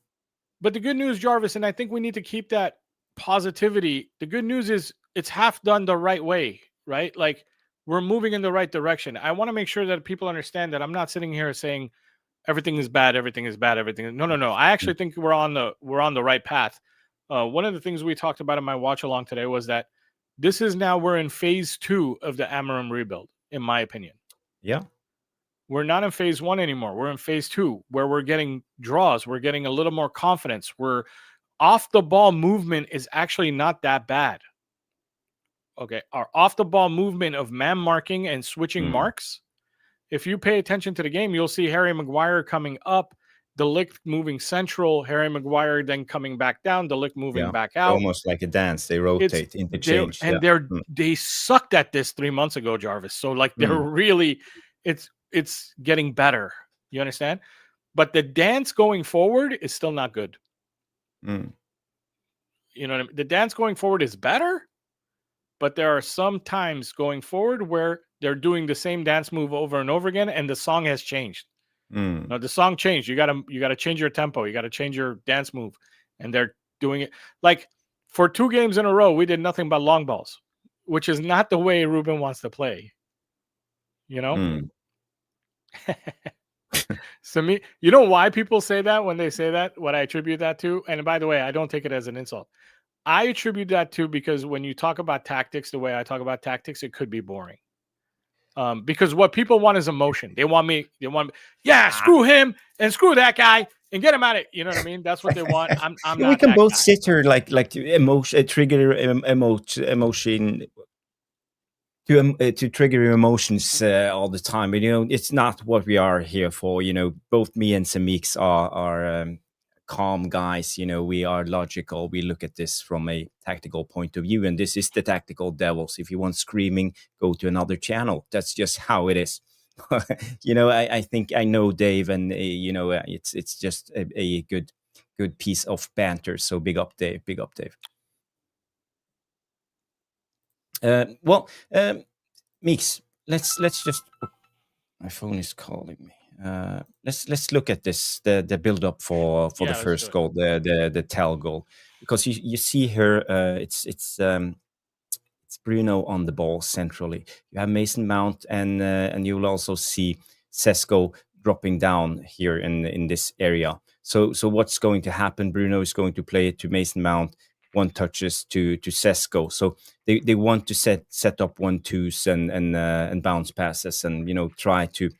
[SPEAKER 2] but the good news, Jarvis, and I think we need to keep that positivity. The good news is it's half done the right way, right? Like we're moving in the right direction. I want to make sure that people understand that I'm not sitting here saying everything is bad, everything is bad, everything. No. I actually think we're on the right path. One of the things we talked about in my watch along today was that we're in phase 2 of the Amorim rebuild, in my opinion.
[SPEAKER 1] Yeah.
[SPEAKER 2] We're not in phase 1 anymore. We're in phase 2, where we're getting draws. We're getting a little more confidence. We're off the ball movement is actually not that bad. Okay. Our off the ball movement of man marking and switching marks, if you pay attention to the game, you'll see Harry Maguire coming up, the Ligt moving central, Harry Maguire then coming back down, the Ligt moving back out.
[SPEAKER 1] Almost like a dance. They
[SPEAKER 2] It's
[SPEAKER 1] rotate, interchange. Yeah.
[SPEAKER 2] they sucked at this 3 months ago, Jarvis. So like they're really it's getting better. You understand? But the dance going forward is still not good. You know what I mean? The dance going forward is better, but there are some times going forward where they're doing the same dance move over and over again, and the song has changed. No, the song changed. You gotta change your tempo. You gotta change your dance move, and they're doing it like for 2 games in a row. We did nothing but long balls, which is not the way Ruben wants to play. You know. So you know why people say that when they say that? What I attribute that to, and by the way, I don't take it as an insult. I attribute that to because when you talk about tactics, the way I talk about tactics, it could be boring. Because what people want is emotion. They want me, screw him and screw that guy and get him out of it. You know what I mean? That's what they want. I'm not.
[SPEAKER 1] We can
[SPEAKER 2] that
[SPEAKER 1] both
[SPEAKER 2] guy.
[SPEAKER 1] sit here like emotion, trigger emotion to trigger your emotions all the time. But it's not what we are here for. Both me and Samix are calm guys. We are logical. We look at this from a tactical point of view, and this is the tactical devils. If you want screaming, go to another channel. That's just how it is. I think I know Dave, and it's just a good piece of banter. So big up, Dave. Big up, Dave. Mix. Let's just. My phone is calling me. Let's look at this, the build up for the first goal, the tell goal, because you see here it's Bruno on the ball centrally. You have Mason Mount, and you will also see Sesko dropping down here in this area. So what's going to happen? Bruno is going to play it to Mason Mount. One touches to Sesko. So they want to set up 1-2s and bounce passes, and try to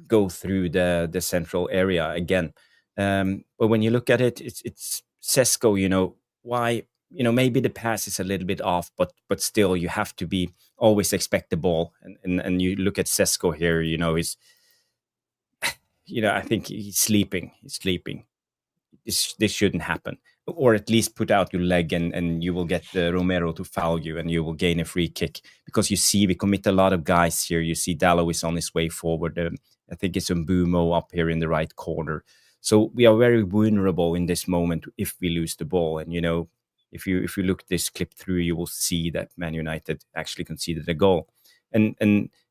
[SPEAKER 1] go through the central area again. But when you look at it, it's Sesko. Why? Maybe the pass is a little bit off, but still you have to be always expect the ball. And you look at Sesko here. He's I think he's sleeping. This shouldn't happen. Or at least put out your leg, and you will get Romero to foul you, and you will gain a free kick. Because you see, we commit a lot of guys here. You see Dallo is on his way forward. I think it's Mbeumo up here in the right corner. So we are very vulnerable in this moment if we lose the ball. And, if you look this clip through, you will see that Man United actually conceded a goal. And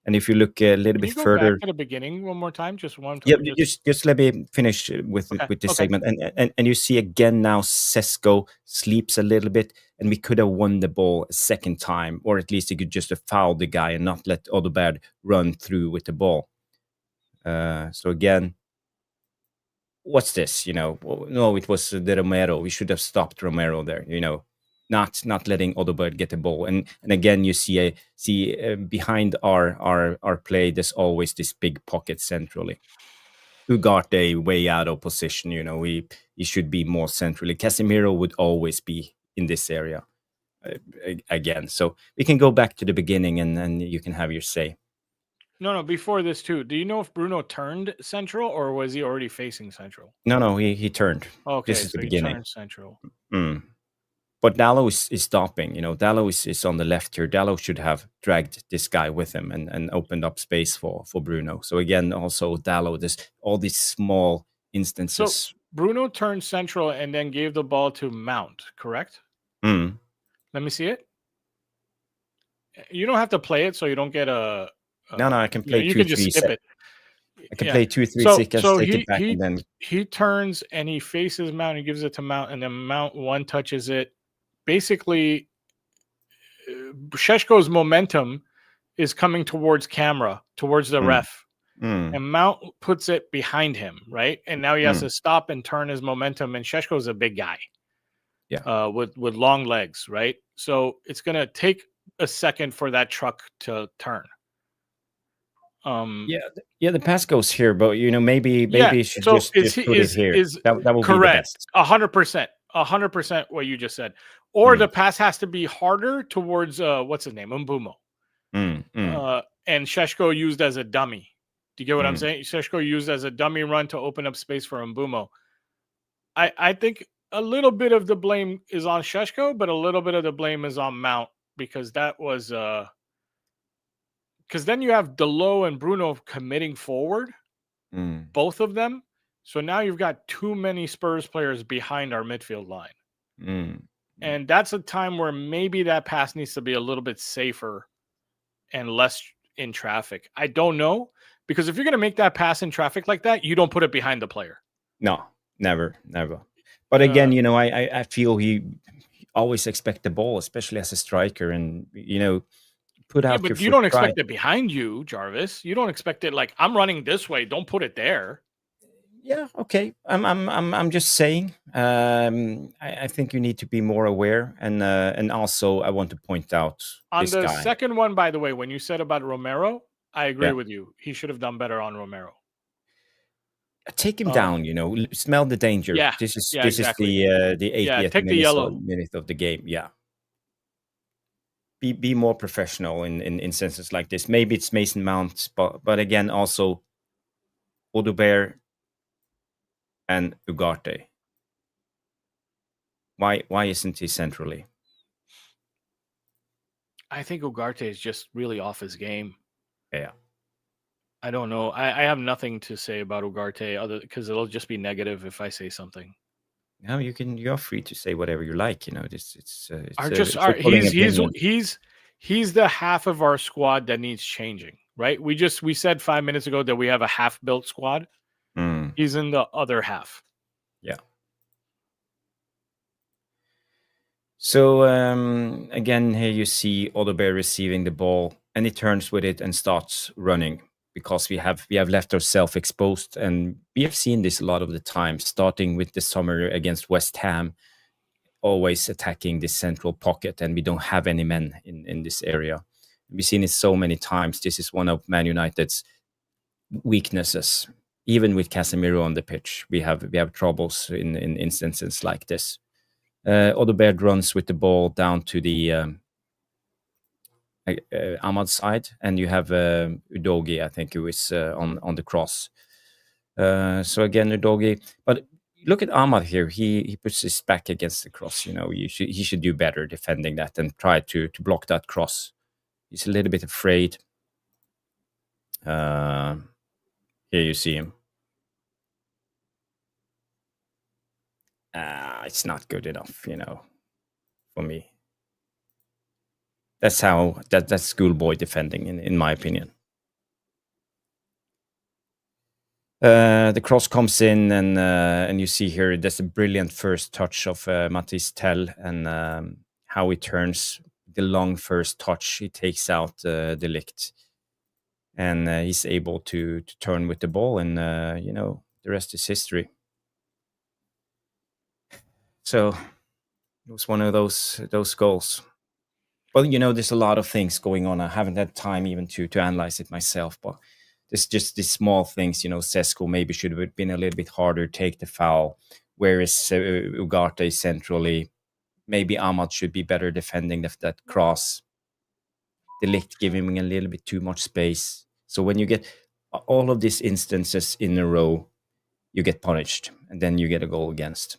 [SPEAKER 1] if you look a little bit further
[SPEAKER 2] back to the beginning one more time, just one.
[SPEAKER 1] Yeah, just let me finish with this segment, and you see again now Sesko sleeps a little bit, and we could have won the ball a second time, or at least he could just have fouled the guy and not let Odegaard run through with the ball. So again, what's this? No, it was the Romero. We should have stopped Romero there. Not letting Odegaard get the ball, and again you see behind our play, there's always this big pocket centrally. Ugarte way out of position. He should be more centrally. Casemiro would always be in this area again. So we can go back to the beginning, and you can have your say.
[SPEAKER 2] No, before this too. Do you know if Bruno turned central, or was he already facing central?
[SPEAKER 1] No, he turned.
[SPEAKER 2] Okay,
[SPEAKER 1] This is
[SPEAKER 2] so
[SPEAKER 1] the
[SPEAKER 2] he
[SPEAKER 1] beginning.
[SPEAKER 2] turned central.
[SPEAKER 1] but Dallo is stopping. Dallo is on the left here. Dallo should have dragged this guy with him and opened up space for Bruno. So again, also Dallo, this all these small
[SPEAKER 2] So
[SPEAKER 1] instances.
[SPEAKER 2] Bruno turned central and then gave the ball to Mount, correct?
[SPEAKER 1] Mm.
[SPEAKER 2] Let me see it. You don't have to play it, so you don't get a.
[SPEAKER 1] No, I can play
[SPEAKER 2] you
[SPEAKER 1] two,
[SPEAKER 2] can just
[SPEAKER 1] three.
[SPEAKER 2] skip it.
[SPEAKER 1] I can
[SPEAKER 2] Yeah.
[SPEAKER 1] play 2-3
[SPEAKER 2] So
[SPEAKER 1] seconds,
[SPEAKER 2] so
[SPEAKER 1] take it
[SPEAKER 2] he
[SPEAKER 1] back, and
[SPEAKER 2] he
[SPEAKER 1] then
[SPEAKER 2] he turns and he faces Mount and gives it to Mount, and then Mount one touches it. Basically, Sheshko's momentum is coming towards camera, towards the ref.
[SPEAKER 1] Mm.
[SPEAKER 2] And Mount puts it behind him, right? And now he has
[SPEAKER 1] Mm.
[SPEAKER 2] to stop and turn his momentum. And Sheshko's a big guy,
[SPEAKER 1] Yeah.
[SPEAKER 2] with long legs, right? So it's gonna take a second for that truck to turn.
[SPEAKER 1] Yeah, the pass goes here, but maybe
[SPEAKER 2] Yeah.
[SPEAKER 1] you should
[SPEAKER 2] So
[SPEAKER 1] just put it here.
[SPEAKER 2] is
[SPEAKER 1] That will be the
[SPEAKER 2] correct.
[SPEAKER 1] best.
[SPEAKER 2] 100% what you just said. Or
[SPEAKER 1] Mm.
[SPEAKER 2] the pass has to be harder towards what's his name? Mbeumo. And Sheshko used as a dummy. Do you get what I'm saying? Sheshko used as a dummy run to open up space for Mbeumo. I think a little bit of the blame is on Sheshko, but a little bit of the blame is on Mount, because that was because then you have Delo and Bruno committing forward, both of them. So now you've got too many Spurs players behind our midfield line. And that's a time where maybe that pass needs to be a little bit safer and less in traffic. I don't know, because if you're going to make that pass in traffic like that, you don't put it behind the player.
[SPEAKER 1] No, never. But again, I feel he always expect the ball, especially as a striker, and put out your
[SPEAKER 2] but you
[SPEAKER 1] foot,
[SPEAKER 2] don't
[SPEAKER 1] try.
[SPEAKER 2] expect it behind you, Jarvis. You don't expect it like, I'm running this way, don't put it there.
[SPEAKER 1] Yeah, okay. I'm just saying. I think you need to be more aware, and also I want to point out
[SPEAKER 2] On
[SPEAKER 1] this
[SPEAKER 2] the
[SPEAKER 1] guy.
[SPEAKER 2] second one, by the way, when you said about Romero, I agree
[SPEAKER 1] Yeah,
[SPEAKER 2] with you. He should have done better on Romero.
[SPEAKER 1] take him down. Smell the danger.
[SPEAKER 2] Yeah,
[SPEAKER 1] This is
[SPEAKER 2] yeah, exactly.
[SPEAKER 1] the
[SPEAKER 2] Yeah,
[SPEAKER 1] 80th
[SPEAKER 2] take the yellow.
[SPEAKER 1] minute of the game. Yeah, be more professional in instances like this. Maybe it's Mason Mount, but again, also Odobert and Ugarte. Why isn't he centrally?
[SPEAKER 2] I think Ugarte is just really off his game.
[SPEAKER 1] Yeah.
[SPEAKER 2] I don't know. I have nothing to say about Ugarte other because it'll just be negative if I say something.
[SPEAKER 1] No, you're free to say whatever you like. It's
[SPEAKER 2] he's the half of our squad that needs changing, right? We said 5 minutes ago that we have a half built squad. He's in the other half.
[SPEAKER 1] Yeah. So again, here you see Odobert receiving the ball, and he turns with it and starts running, because we have left ourselves exposed, and we have seen this a lot of the time, starting with the summer against West Ham, always attacking this central pocket, and we don't have any men in this area. We've seen it so many times. This is one of Man United's weaknesses. Even with Casemiro on the pitch, we have troubles in instances like this. Odobert runs with the ball down to the Ahmad side, and you have Udogi, I think, who is on the cross. So again, Udogi, but look at Ahmad here. He puts his back against the cross. He should do better defending that and try to block that cross. He's a little bit afraid. Here you see him. It's not good enough, for me. That's that's schoolboy defending, in my opinion. The cross comes in, and you see here there's a brilliant first touch of Matisse Tell, and how he turns the long first touch. He takes out the Ligt, and he's able to turn with the ball, and the rest is history. So it was one of those goals. Well, there's a lot of things going on. I haven't had time even to analyze it myself, but it's just these small things. Sesko maybe should have been a little bit harder, take the foul. Whereas Ugarte centrally, maybe Ahmad should be better defending that cross. The Ligt giving him a little bit too much space. So when you get all of these instances in a row, you get punished, and then you get a goal against.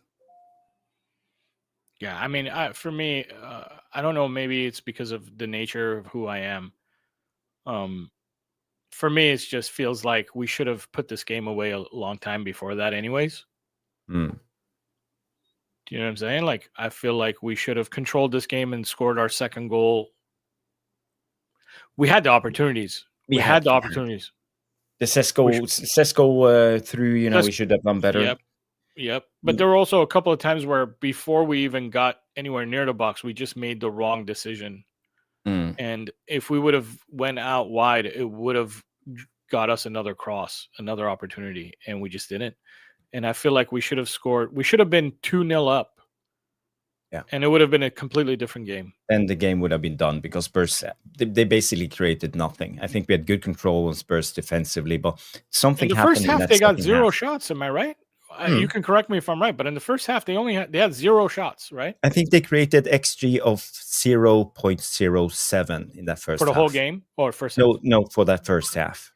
[SPEAKER 2] Yeah, I mean, for me, I don't know. Maybe it's because of the nature of who I am. For me, it just feels like we should have put this game away a long time before that, anyways.
[SPEAKER 1] Mm.
[SPEAKER 2] Do you know what I'm saying? Like, I feel like we should have controlled this game and scored our second goal. We had the opportunities.
[SPEAKER 1] We
[SPEAKER 2] We had
[SPEAKER 1] had
[SPEAKER 2] the opportunities.
[SPEAKER 1] the
[SPEAKER 2] We sh-
[SPEAKER 1] Sesko through. You know, we
[SPEAKER 2] just
[SPEAKER 1] should have done better.
[SPEAKER 2] Yep. But there were also a couple of times where before we even got anywhere near the box, we just made the wrong decision.
[SPEAKER 1] Mm.
[SPEAKER 2] And if we would have went out wide, it would have got us another cross, another opportunity, and we just didn't. And I feel like we should have scored. We should have been 2-0 up.
[SPEAKER 1] Yeah.
[SPEAKER 2] And it would have been a completely different game.
[SPEAKER 1] And the game would have been done because Spurs, they basically created nothing. I think we had good control on Spurs defensively, but something
[SPEAKER 2] In the
[SPEAKER 1] happened
[SPEAKER 2] first
[SPEAKER 1] in
[SPEAKER 2] half,
[SPEAKER 1] that
[SPEAKER 2] they got
[SPEAKER 1] second
[SPEAKER 2] 0
[SPEAKER 1] half.
[SPEAKER 2] shots. Am I right?
[SPEAKER 1] Hmm.
[SPEAKER 2] You can correct me if I'm right, but in the first half, they had 0 shots, right?
[SPEAKER 1] I think they created XG of 0.07 in that first
[SPEAKER 2] For the
[SPEAKER 1] half.
[SPEAKER 2] whole game or first half?
[SPEAKER 1] No, for that first half.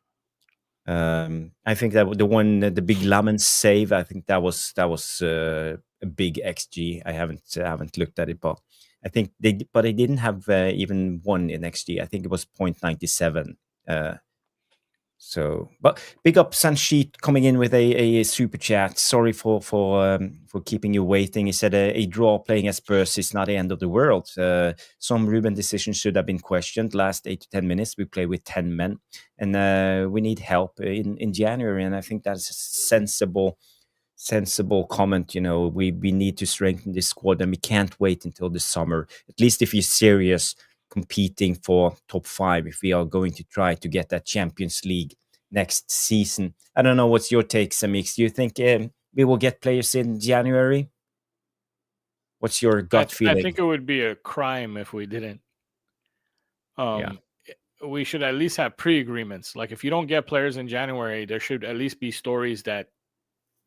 [SPEAKER 1] I think that the one, the big Lamens save, I think that was a big XG. I haven't looked at it, but I think they didn't have even one in XG. I think it was 0.97. So, but big up Sanchit coming in with a super chat. Sorry for keeping you waiting. He said a draw playing as Spurs is not the end of the world. Some Ruben decisions should have been questioned. Last 8 to 10 minutes, we play with 10 men, and we need help in January. And I think that's a sensible comment. You know, we need to strengthen this squad, and we can't wait until the summer. At least if you're serious competing for top 5, if we are going to try to get that Champions League next season. I don't know, what's your take, Samix? Do you think we will get players in January? What's your gut feeling?
[SPEAKER 2] I think it would be a crime if we didn't. We should at least have pre-agreements. Like, if you don't get players in January, there should at least be stories that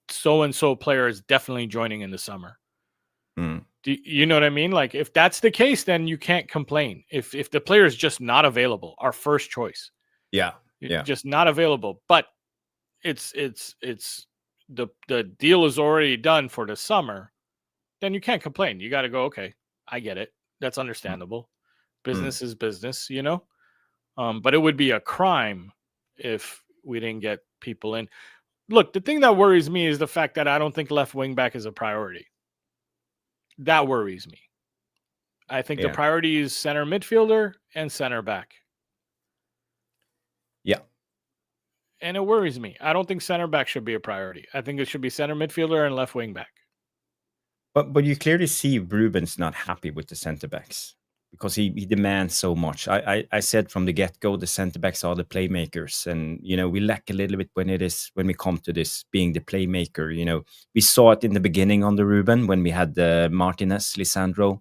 [SPEAKER 2] so-and-so player is definitely joining in the summer.
[SPEAKER 1] Mm.
[SPEAKER 2] Do you know what I mean? Like, if that's the case, then you can't complain. If the player is just not available, our first choice, just not available. But it's the deal is already done for the summer. Then you can't complain. You got to go, okay, I get it. That's understandable. Business is business, you know. But it would be a crime if we didn't get people in. Look, the thing that worries me is the fact that I don't think left wing back is a priority. That worries me. I think the priority is center midfielder and center back.
[SPEAKER 1] Yeah.
[SPEAKER 2] And it worries me. I don't think center back should be a priority. I think it should be center midfielder and left wing back.
[SPEAKER 1] But you clearly see Ruben's not happy with the center backs because he demands so much. I said from the get-go, the center backs are the playmakers, and you know, we lack a little bit when we come to this being the playmaker. You know, we saw it in the beginning on the Ruben when we had Martinez, Lisandro.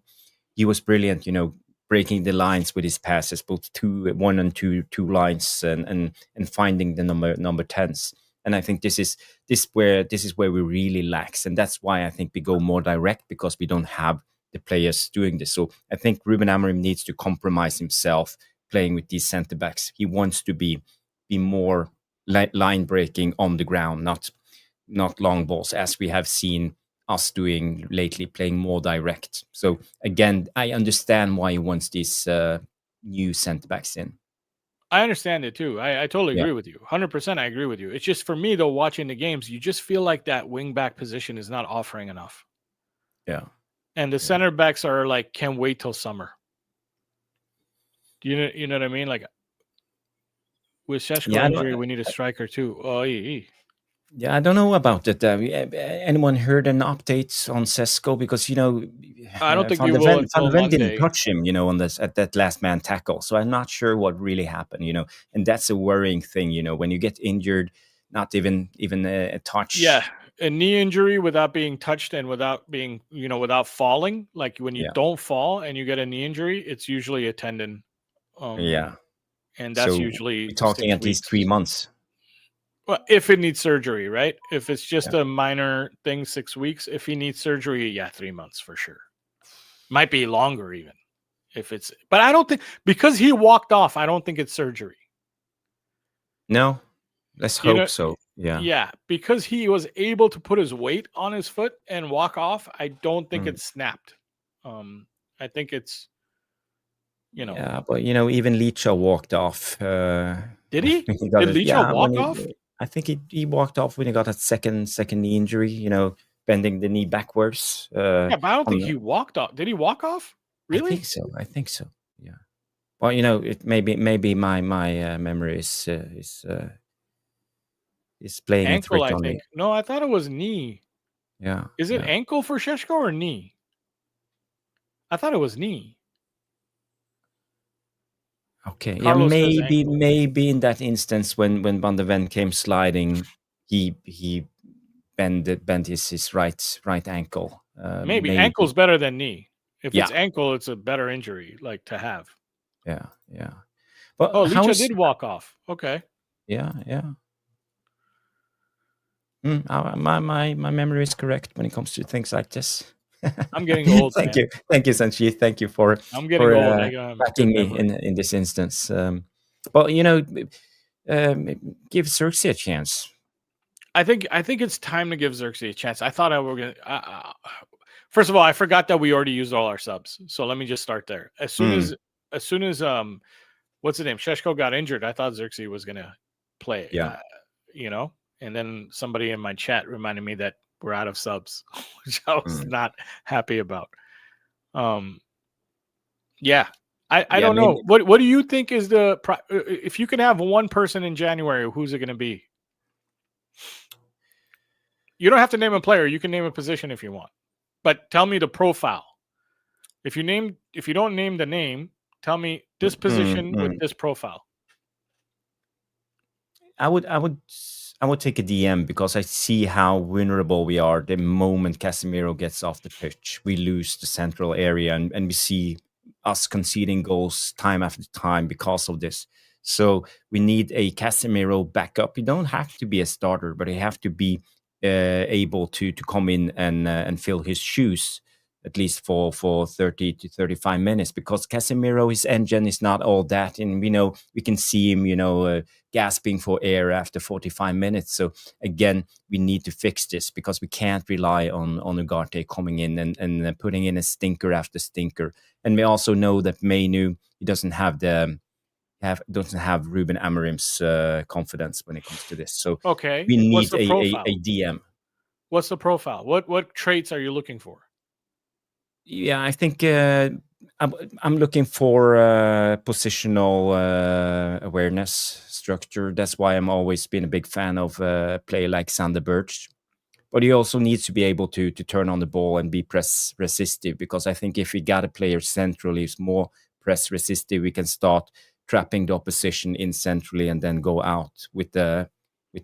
[SPEAKER 1] He was brilliant, you know, breaking the lines with his passes, both one and two lines, and finding the number 10s. And I think this is where we really lax, and that's why I think we go more direct, because we don't have the players doing this. So I think Ruben Amorim needs to compromise himself playing with these center backs. He wants to be more line breaking on the ground, not long balls, as we have seen us doing lately, playing more direct. So again, I understand why he wants these new center backs in.
[SPEAKER 2] I understand it too. I totally agree with you. 100% I agree with you. It's just, for me though, watching the games, you just feel like that wing back position is not offering enough.
[SPEAKER 1] Yeah.
[SPEAKER 2] And the center backs are like, can't wait till summer. You know what I mean? Like, with Sesko injury, we need a striker too. Oh,
[SPEAKER 1] yeah, I don't know about that. Anyone heard an update on Sesko? Because, you know,
[SPEAKER 2] I don't think you will until Monday.
[SPEAKER 1] Didn't touch him, you know, on this at that last man tackle. So I'm not sure what really happened, you know, and that's a worrying thing, you know, when you get injured, not even a touch.
[SPEAKER 2] Yeah, a knee injury without being touched and without being, you know, without falling. Like, when you don't fall and you get a knee injury, it's usually a tendon. And that's usually
[SPEAKER 1] we're talking at least 3 months.
[SPEAKER 2] Well, if it needs surgery, right? If it's just a minor thing, 6 weeks. If he needs surgery, 3 months for sure. Might be longer even. But I don't think, because he walked off, I don't think it's surgery.
[SPEAKER 1] No, let's hope so.
[SPEAKER 2] Yeah, because he was able to put his weight on his foot and walk off, I don't think it snapped. I think it's,
[SPEAKER 1] Yeah, but even Licha walked off.
[SPEAKER 2] Did he?
[SPEAKER 1] When he got
[SPEAKER 2] Did
[SPEAKER 1] it.
[SPEAKER 2] Licha
[SPEAKER 1] Yeah,
[SPEAKER 2] walk off?
[SPEAKER 1] I think he walked off when he got that second knee injury. Bending the knee backwards.
[SPEAKER 2] Yeah, but I don't
[SPEAKER 1] On
[SPEAKER 2] think
[SPEAKER 1] the,
[SPEAKER 2] he walked off. Did he walk off?
[SPEAKER 1] I
[SPEAKER 2] Really?
[SPEAKER 1] think so. I think so. Yeah. Well, it maybe my memory is playing a
[SPEAKER 2] Ankle,
[SPEAKER 1] trick
[SPEAKER 2] I
[SPEAKER 1] on me.
[SPEAKER 2] think. No, I thought it was knee.
[SPEAKER 1] Yeah.
[SPEAKER 2] Is it
[SPEAKER 1] Yeah.
[SPEAKER 2] ankle for Sesko or knee? I thought it was knee.
[SPEAKER 1] Okay. Yeah.
[SPEAKER 2] Carlos says
[SPEAKER 1] Maybe
[SPEAKER 2] ankle.
[SPEAKER 1] in that instance when Van de Ven came sliding, he bent his right ankle.
[SPEAKER 2] Maybe
[SPEAKER 1] Maybe.
[SPEAKER 2] ankle's better than knee. If
[SPEAKER 1] Yeah.
[SPEAKER 2] it's ankle, it's a better injury, like to have.
[SPEAKER 1] Yeah. Yeah.
[SPEAKER 2] Oh,
[SPEAKER 1] But
[SPEAKER 2] Licha did walk off. Okay.
[SPEAKER 1] Yeah. Yeah. My memory is correct when it comes to things like this.
[SPEAKER 2] I'm getting old,
[SPEAKER 1] Thank
[SPEAKER 2] man.
[SPEAKER 1] you, Sanchi. Thank you for
[SPEAKER 2] I'm getting old. I got a good
[SPEAKER 1] backing me
[SPEAKER 2] memory.
[SPEAKER 1] in this instance. But give Xerxes a chance.
[SPEAKER 2] I think it's time to give Xerxes a chance. I thought I were gonna. First of all, I forgot that we already used all our subs. So let me just start there. As soon as what's the name? Sesko got injured. I thought Xerxes was gonna play.
[SPEAKER 1] Yeah.
[SPEAKER 2] And then somebody in my chat reminded me that we're out of subs, which I was not happy about. Yeah. I don't know. What do you think is if you can have one person in January, who's it going to be? You don't have to name a player. You can name a position if you want, but tell me the profile. If you don't name the name, tell me this position with this profile.
[SPEAKER 1] I would take a DM because I see how vulnerable we are the moment Casemiro gets off the pitch. We lose the central area and we see us conceding goals time after time because of this. So we need a Casemiro backup. You don't have to be a starter, but you have to be able to come in and fill his shoes at least for 30 to 35 minutes because Casemiro, his engine is not all that. And we can see him, gasping for air after 45 minutes. So again, we need to fix this because we can't rely on Ugarte coming in and putting in a stinker after stinker. And we also know that Mainu, he doesn't have Ruben Amorim's confidence when it comes to this. So
[SPEAKER 2] okay,
[SPEAKER 1] we need
[SPEAKER 2] what's the profile?
[SPEAKER 1] a DM.
[SPEAKER 2] What's the profile? What traits are you looking for?
[SPEAKER 1] Yeah, I think I'm looking for positional awareness, structure. That's why I'm always been a big fan of a player like Sander Berge. But he also needs to be able to turn on the ball and be press resistive because I think if we got a player centrally who's more press resistive, we can start trapping the opposition in centrally and then go out with the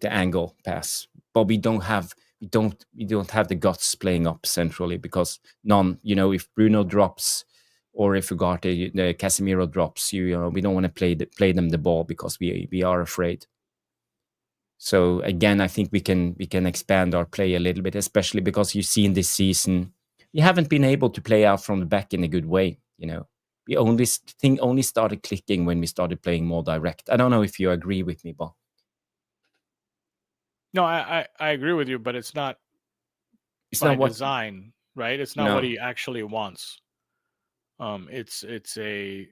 [SPEAKER 1] angle pass. But we don't have the guts playing up centrally because if Bruno drops or if Ugarte, the Casemiro drops, we don't want to play them the ball because we are afraid. So again, I think we can expand our play a little bit, especially because you see in this season we haven't been able to play out from the back in a good way. We only started clicking when we started playing more direct. I don't know if you agree with me, Bob.
[SPEAKER 2] No, I agree with you, but it's not by design, right? It's not what he actually wants. It's a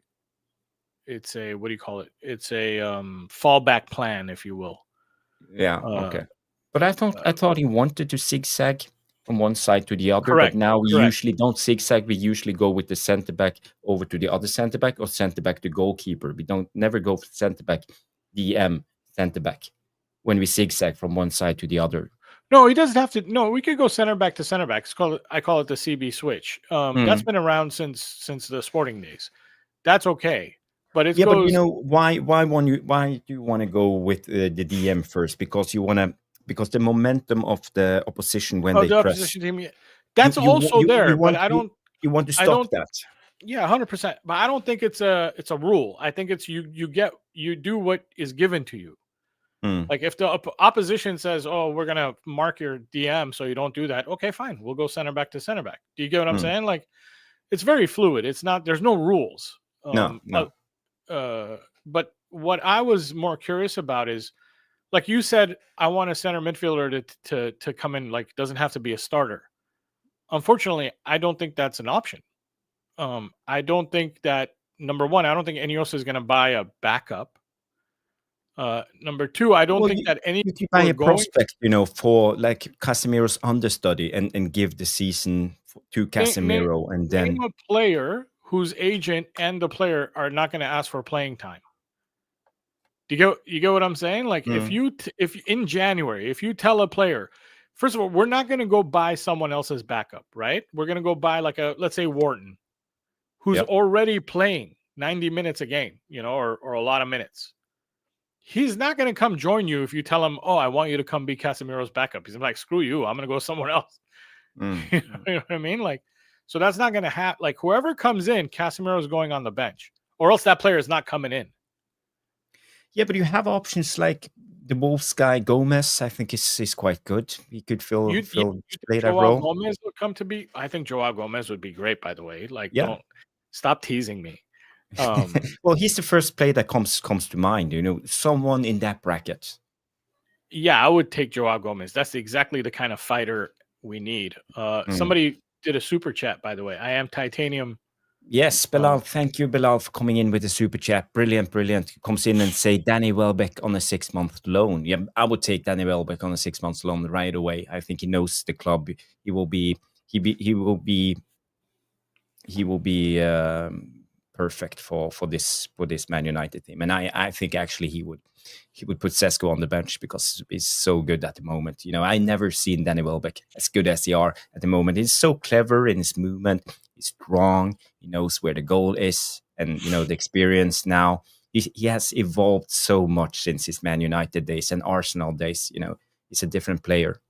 [SPEAKER 2] what do you call it? It's a fallback plan, if you will.
[SPEAKER 1] Yeah. Okay. But I thought he wanted to zigzag from one side to the other.
[SPEAKER 2] Correct.
[SPEAKER 1] But now we usually don't zigzag. We usually go with the center back over to the other center back or center back to goalkeeper. We never go for center back, DM center back when we zigzag from one side to the other.
[SPEAKER 2] No, he doesn't have to. No, we could go center back to center back. I call it the CB switch. That's been around since the Sporting days. That's okay. But it goes.
[SPEAKER 1] But why do you want to go with the DM first? Because the momentum of the opposition when they press.
[SPEAKER 2] Opposition team, that's also there. But I don't.
[SPEAKER 1] You want to stop that.
[SPEAKER 2] Yeah, 100%. But I don't think it's a rule. I think it's you do what is given to you. Like if the opposition says, "Oh, we're gonna mark your DM, so you don't do that." Okay, fine. We'll go center back to center back. Do you get what I'm saying? Like, it's very fluid. It's not. There's no rules.
[SPEAKER 1] No.
[SPEAKER 2] But what I was more curious about is, like you said, I want a center midfielder to come in. Like, doesn't have to be a starter. Unfortunately, I don't think that's an option. I don't think that, number one, I don't think Ineos is going to buy a backup. Number two, I don't
[SPEAKER 1] Well,
[SPEAKER 2] think that any
[SPEAKER 1] you could buy
[SPEAKER 2] we're
[SPEAKER 1] a
[SPEAKER 2] going
[SPEAKER 1] prospect, for like Casemiro's understudy and give the season to
[SPEAKER 2] name
[SPEAKER 1] Casemiro, and then
[SPEAKER 2] a player whose agent and the player are not going to ask for playing time. Do you get what I'm saying? Like if in January, if you tell a player, first of all, we're not going to go buy someone else's backup, right? We're going to go buy like let's say Wharton, who's
[SPEAKER 1] Yep.
[SPEAKER 2] already playing 90 minutes a game, or a lot of minutes. He's not going to come join you if you tell him, "Oh, I want you to come be Casemiro's backup." He's like, "Screw you! I'm going to go somewhere else." You know what I mean? Like, so that's not going to happen. Like, whoever comes in, Casemiro's going on the bench, or else that player is not coming in.
[SPEAKER 1] Yeah, but you have options like the Wolves guy Gomez. I think is quite good. He could
[SPEAKER 2] You
[SPEAKER 1] play that
[SPEAKER 2] Joao
[SPEAKER 1] role.
[SPEAKER 2] Gomez would come to be. I think Joao Gomez would be great. By the way, like,
[SPEAKER 1] Yeah.
[SPEAKER 2] don't stop teasing me.
[SPEAKER 1] Well, he's the first player that comes to mind. Someone in that bracket.
[SPEAKER 2] Yeah, I would take Joao Gomez. That's exactly the kind of fighter we need. Somebody did a super chat, by the way. I am Titanium.
[SPEAKER 1] Yes, Bilal. Thank you, Bilal, for coming in with the super chat. Brilliant, brilliant. Comes in and say Danny Welbeck on a 6-month loan. Yeah, I would take Danny Welbeck on a 6-month loan right away. I think he knows the club. He will be. He will be perfect for this Man United team. And I think actually he would put Sesko on the bench because he's so good at the moment. I never seen Danny Welbeck as good as he are at the moment. He's so clever in his movement. He's strong. He knows where the goal is, and the experience now. He has evolved so much since his Man United days and Arsenal days. He's a different player,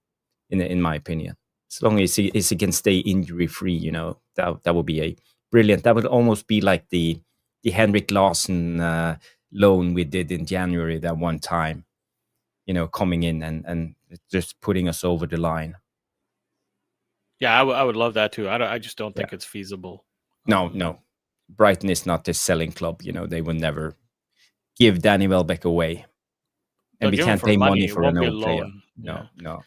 [SPEAKER 1] in my opinion. As long as he can stay injury free, that would be a brilliant. That would almost be like the Henrik Larsson loan we did in January that one time. Coming in and just putting us over the line.
[SPEAKER 2] Yeah, I would love that too. I just don't think it's feasible.
[SPEAKER 1] No. Brighton is not a selling club. They will never give Danny Welbeck away. And we can't pay money for an old player. No.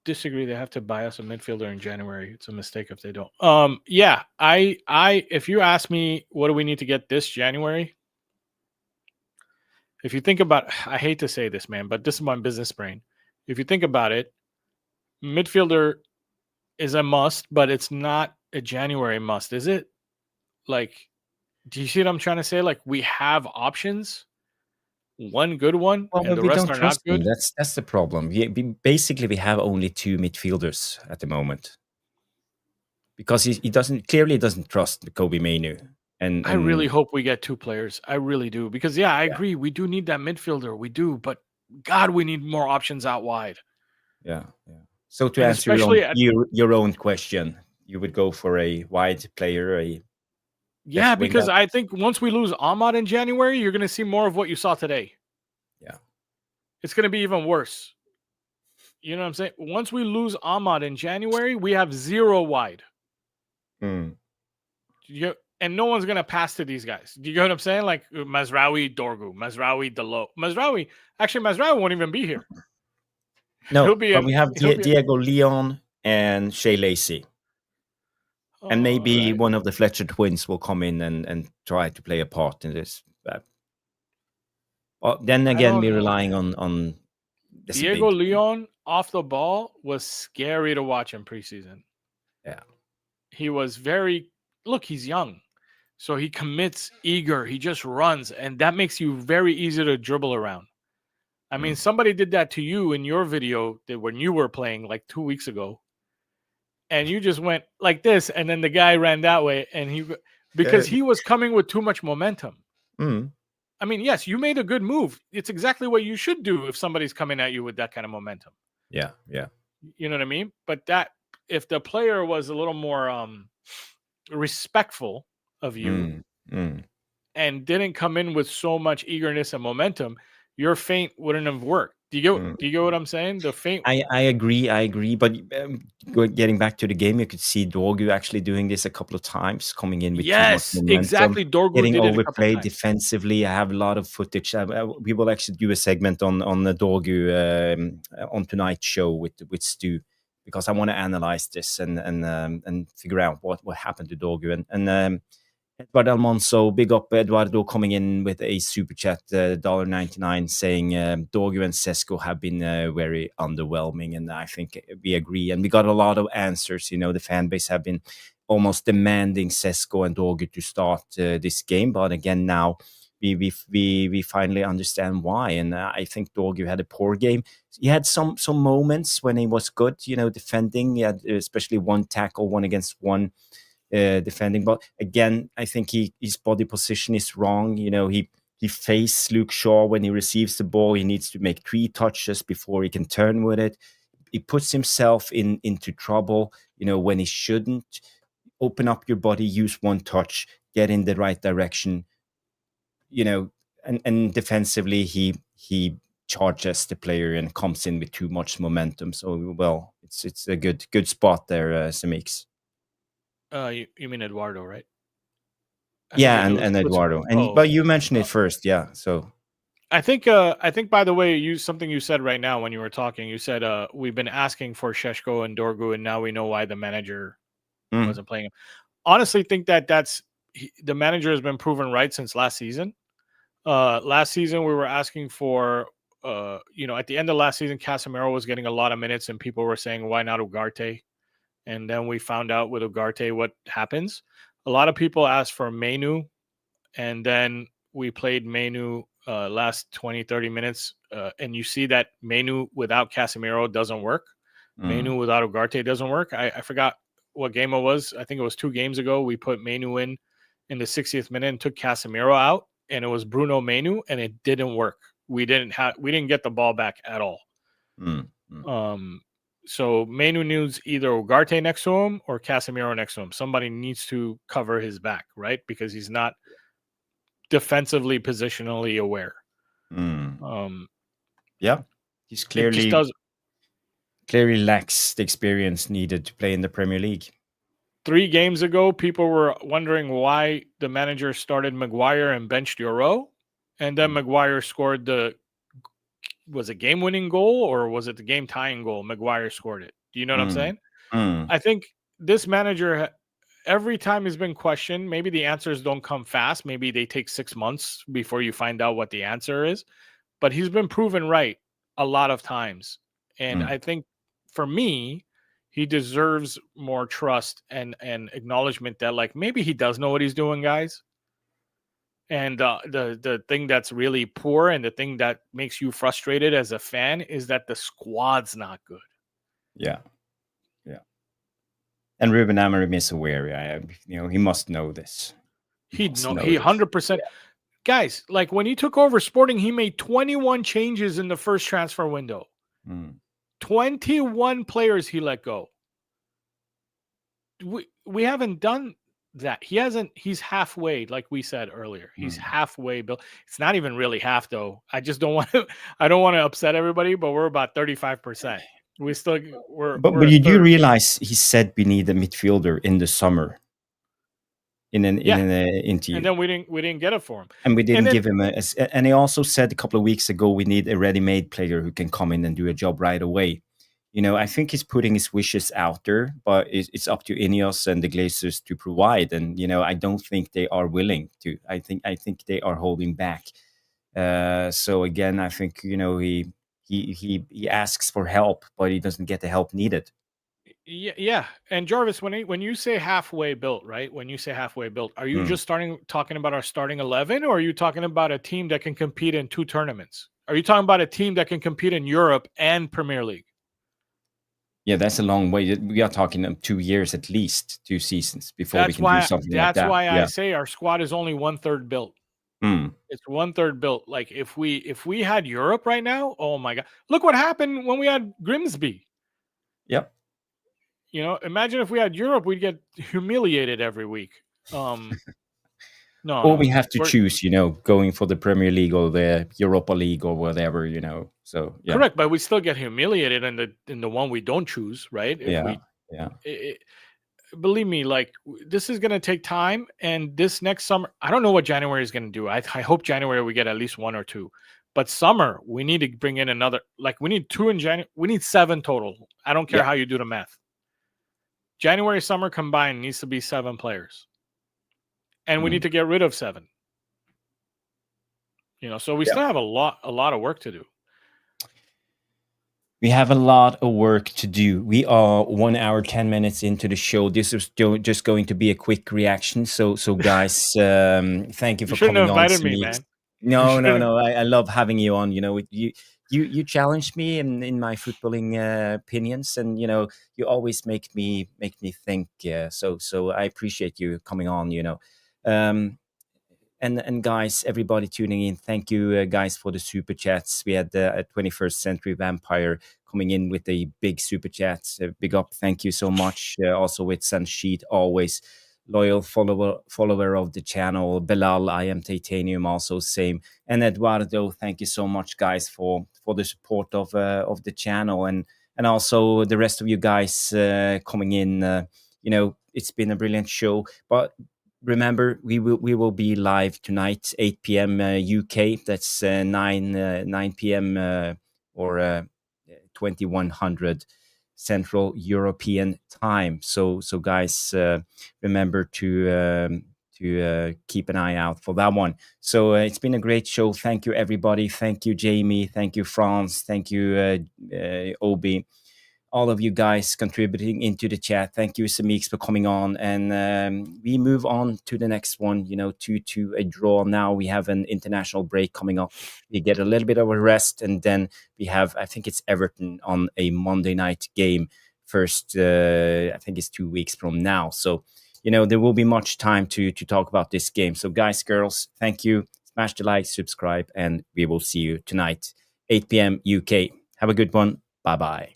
[SPEAKER 2] Disagree. They have to buy us a midfielder in January. It's a mistake if they don't. Yeah, if you ask me, what do we need to get this January? If you think about, I hate to say this, man, but this is my business brain. If you think about it, midfielder is a must, but it's not a January must, is it? Like, do you see what I'm trying to say? Like, we have options, one good one, and the
[SPEAKER 1] we
[SPEAKER 2] rest
[SPEAKER 1] don't
[SPEAKER 2] are not
[SPEAKER 1] trust him.
[SPEAKER 2] good.
[SPEAKER 1] That's the problem. Basically, we have only 2 midfielders at the moment because he doesn't trust Kobe Mainu. And
[SPEAKER 2] I really hope we get 2 players. I really do, because I agree, we do need that midfielder. We do, but God, we need more options out wide.
[SPEAKER 1] Yeah. So to answer your own question, you would go for a wide player,
[SPEAKER 2] because I think once we lose Ahmad in January, you're going to see more of what you saw today.
[SPEAKER 1] Yeah.
[SPEAKER 2] It's going to be even worse. You know what I'm saying? Once we lose Ahmad in January, we have 0 wide. And no one's going to pass to these guys. Do you get what I'm saying? Like Mazraoui, Dorgu, Mazraoui, Dalot. Mazraoui won't even be here.
[SPEAKER 1] No, but we have Diego Leon and Shea Lacey. And maybe one of the Fletcher twins will come in and try to play a part in this. Then again, we're relying on
[SPEAKER 2] Diego Leon off the ball was scary to watch in preseason.
[SPEAKER 1] Yeah.
[SPEAKER 2] He was he's young. So he commits, eager, he just runs, and that makes you very easy to dribble around. I mean, somebody did that to you in your video when you were playing like 2 weeks ago. And you just went like this, and then the guy ran that way, and he was coming with too much momentum. I mean, yes, you made a good move. It's exactly what you should do if somebody's coming at you with that kind of momentum.
[SPEAKER 1] Yeah.
[SPEAKER 2] You know what I mean? But if the player was a little more respectful of you and didn't come in with so much eagerness and momentum, your feint wouldn't have worked. Do you get what I'm saying? The feint.
[SPEAKER 1] I agree. But getting back to the game, you could see Dorgu actually doing this a couple of times, coming in with too much momentum,
[SPEAKER 2] exactly. Dorgu
[SPEAKER 1] getting overplayed defensively. I have a lot of footage. We will actually do a segment on the Dorgu on tonight's show with Stu, because I want to analyze this and figure out what happened to Dorgu. And Edward Almonso, big up Eduardo, coming in with a super chat, $1.99, saying Dorgu and Sesko have been very underwhelming, and I think we agree. And we got a lot of answers. The fan base have been almost demanding Sesko and Dorgu to start this game, but again now we finally understand why. And I think Dorgu had a poor game. He had some moments when he was good, defending. He had especially one tackle, one against one. Defending, but again, I think his body position is wrong. He faces Luke Shaw when he receives the ball. He needs to make 3 touches before he can turn with it. He puts himself into trouble. When he shouldn't. Open up your body, use 1 touch, get in the right direction. And defensively, he charges the player and comes in with too much momentum. So, well, it's a good spot there, Semix.
[SPEAKER 2] You mean Eduardo, right?
[SPEAKER 1] Yeah, and Eduardo. But you mentioned it first, yeah. So
[SPEAKER 2] I think by the way, something you said right now when you were talking, you said we've been asking for Sesko and Dorgu, and now we know why the manager wasn't playing him. Honestly, think the manager has been proven right since last season. Last season we were asking for at the end of last season, Casemiro was getting a lot of minutes, and people were saying, why not Ugarte? And then we found out with Ugarte what happens. A lot of people asked for Menu, and then we played Menu last 20, 30 minutes. And you see that Menu without Casemiro doesn't work. Menu without Ugarte doesn't work. I forgot what game it was. I think it was 2 games ago. We put Menu in the 60th minute and took Casemiro out, and it was Bruno Menu, and it didn't work. We didn't get the ball back at all. So Menu needs either Ugarte next to him or Casemiro next to him. Somebody needs to cover his back, right? Because he's not defensively positionally aware.
[SPEAKER 1] Yeah, he's clearly lacks the experience needed to play in the Premier League.
[SPEAKER 2] 3 games ago, people were wondering why the manager started Maguire and benched Euro, and then Maguire scored was it game-winning goal or was it the game-tying goal? Maguire scored it. Do you know what I'm saying? I think this manager, every time he's been questioned, maybe the answers don't come fast. Maybe they take 6 months before you find out what the answer is. But he's been proven right a lot of times. And I think for me, he deserves more trust and acknowledgement that, like, maybe he does know what he's doing, guys. And the thing that's really poor and the thing that makes you frustrated as a fan is that the squad's not good.
[SPEAKER 1] Yeah. And Ruben Amorim is aware. He must know this.
[SPEAKER 2] He 100%. Guys, like when he took over Sporting, he made 21 changes in the first transfer window. 21 players he let go. We haven't done that. He's halfway, like we said earlier. He's halfway built. It's not even really half though. I just don't want to upset everybody, but we're about 35%. But
[SPEAKER 1] you do realize he said we need a midfielder in the summer in an interview,
[SPEAKER 2] and then we didn't get it for him,
[SPEAKER 1] and we didn't give him and he also said a couple of weeks ago we need a ready-made player who can come in and do a job right away. I think he's putting his wishes out there, but it's up to Ineos and the Glazers to provide. And I don't think they are willing to. I think they are holding back. So again, I think he asks for help, but he doesn't get the help needed.
[SPEAKER 2] Yeah. And Jarvis, when you say halfway built, right? When you say halfway built, are you just talking about our starting 11, or are you talking about a team that can compete in 2 tournaments? Are you talking about a team that can compete in Europe and Premier League?
[SPEAKER 1] Yeah, that's a long way. We are talking 2 years at least, 2 seasons before we can do something like that.
[SPEAKER 2] That's why I say our squad is only 1/3 built. It's 1/3 built. Like if we had Europe right now, oh my God, look what happened when we had Grimsby.
[SPEAKER 1] Yep.
[SPEAKER 2] Imagine if we had Europe, we'd get humiliated every week.
[SPEAKER 1] Or we have to choose, going for the Premier League or the Europa League or whatever, So yeah.
[SPEAKER 2] Correct, but we still get humiliated in the one we don't choose, right? Believe me, like this is going to take time, and this next summer, I don't know what January is going to do. I hope January we get at least 1 or 2, But summer, we need to bring in another. Like we need 2 in January. We need 7 total. I don't care how you do the math. January, summer combined needs to be 7 players, and we need to get rid of 7. So we still have a lot of work to do.
[SPEAKER 1] We have a lot of work to do. We are 1 hour 10 minutes into the show. This is just going to be a quick reaction. So guys, thank you for
[SPEAKER 2] shouldn't
[SPEAKER 1] coming
[SPEAKER 2] have
[SPEAKER 1] on.
[SPEAKER 2] invited me, man.
[SPEAKER 1] No. I love having you on. You challenged me in my footballing opinions, and you always make me think. So I appreciate you coming on. And guys, everybody tuning in, thank you guys for the super chats. We had a 21st Century Vampire coming in with a big super chat. Big up, thank you so much. Also with Sunsheet, always loyal follower of the channel. Belal, I am Titanium, also same. And Eduardo, thank you so much, guys, for the support of the channel, and also the rest of you guys coming in. It's been a brilliant show, but remember, we will be live tonight, 8 p.m. UK. That's 9 p.m. Or 2100 Central European time. So guys, remember to keep an eye out for that one. So it's been a great show. Thank you, everybody. Thank you, Jamie. Thank you, Franz. Thank you, Obi. All of you guys contributing into the chat. Thank you, Samix, for coming on. And we move on to the next one, to a draw. Now we have an international break coming up. We get a little bit of a rest, and then we have, I think it's Everton on a Monday night game. First, I think it's 2 weeks from now. So, there will be much time to talk about this game. So guys, girls, thank you. Smash the like, subscribe, and we will see you tonight, 8 p.m. UK. Have a good one. Bye-bye.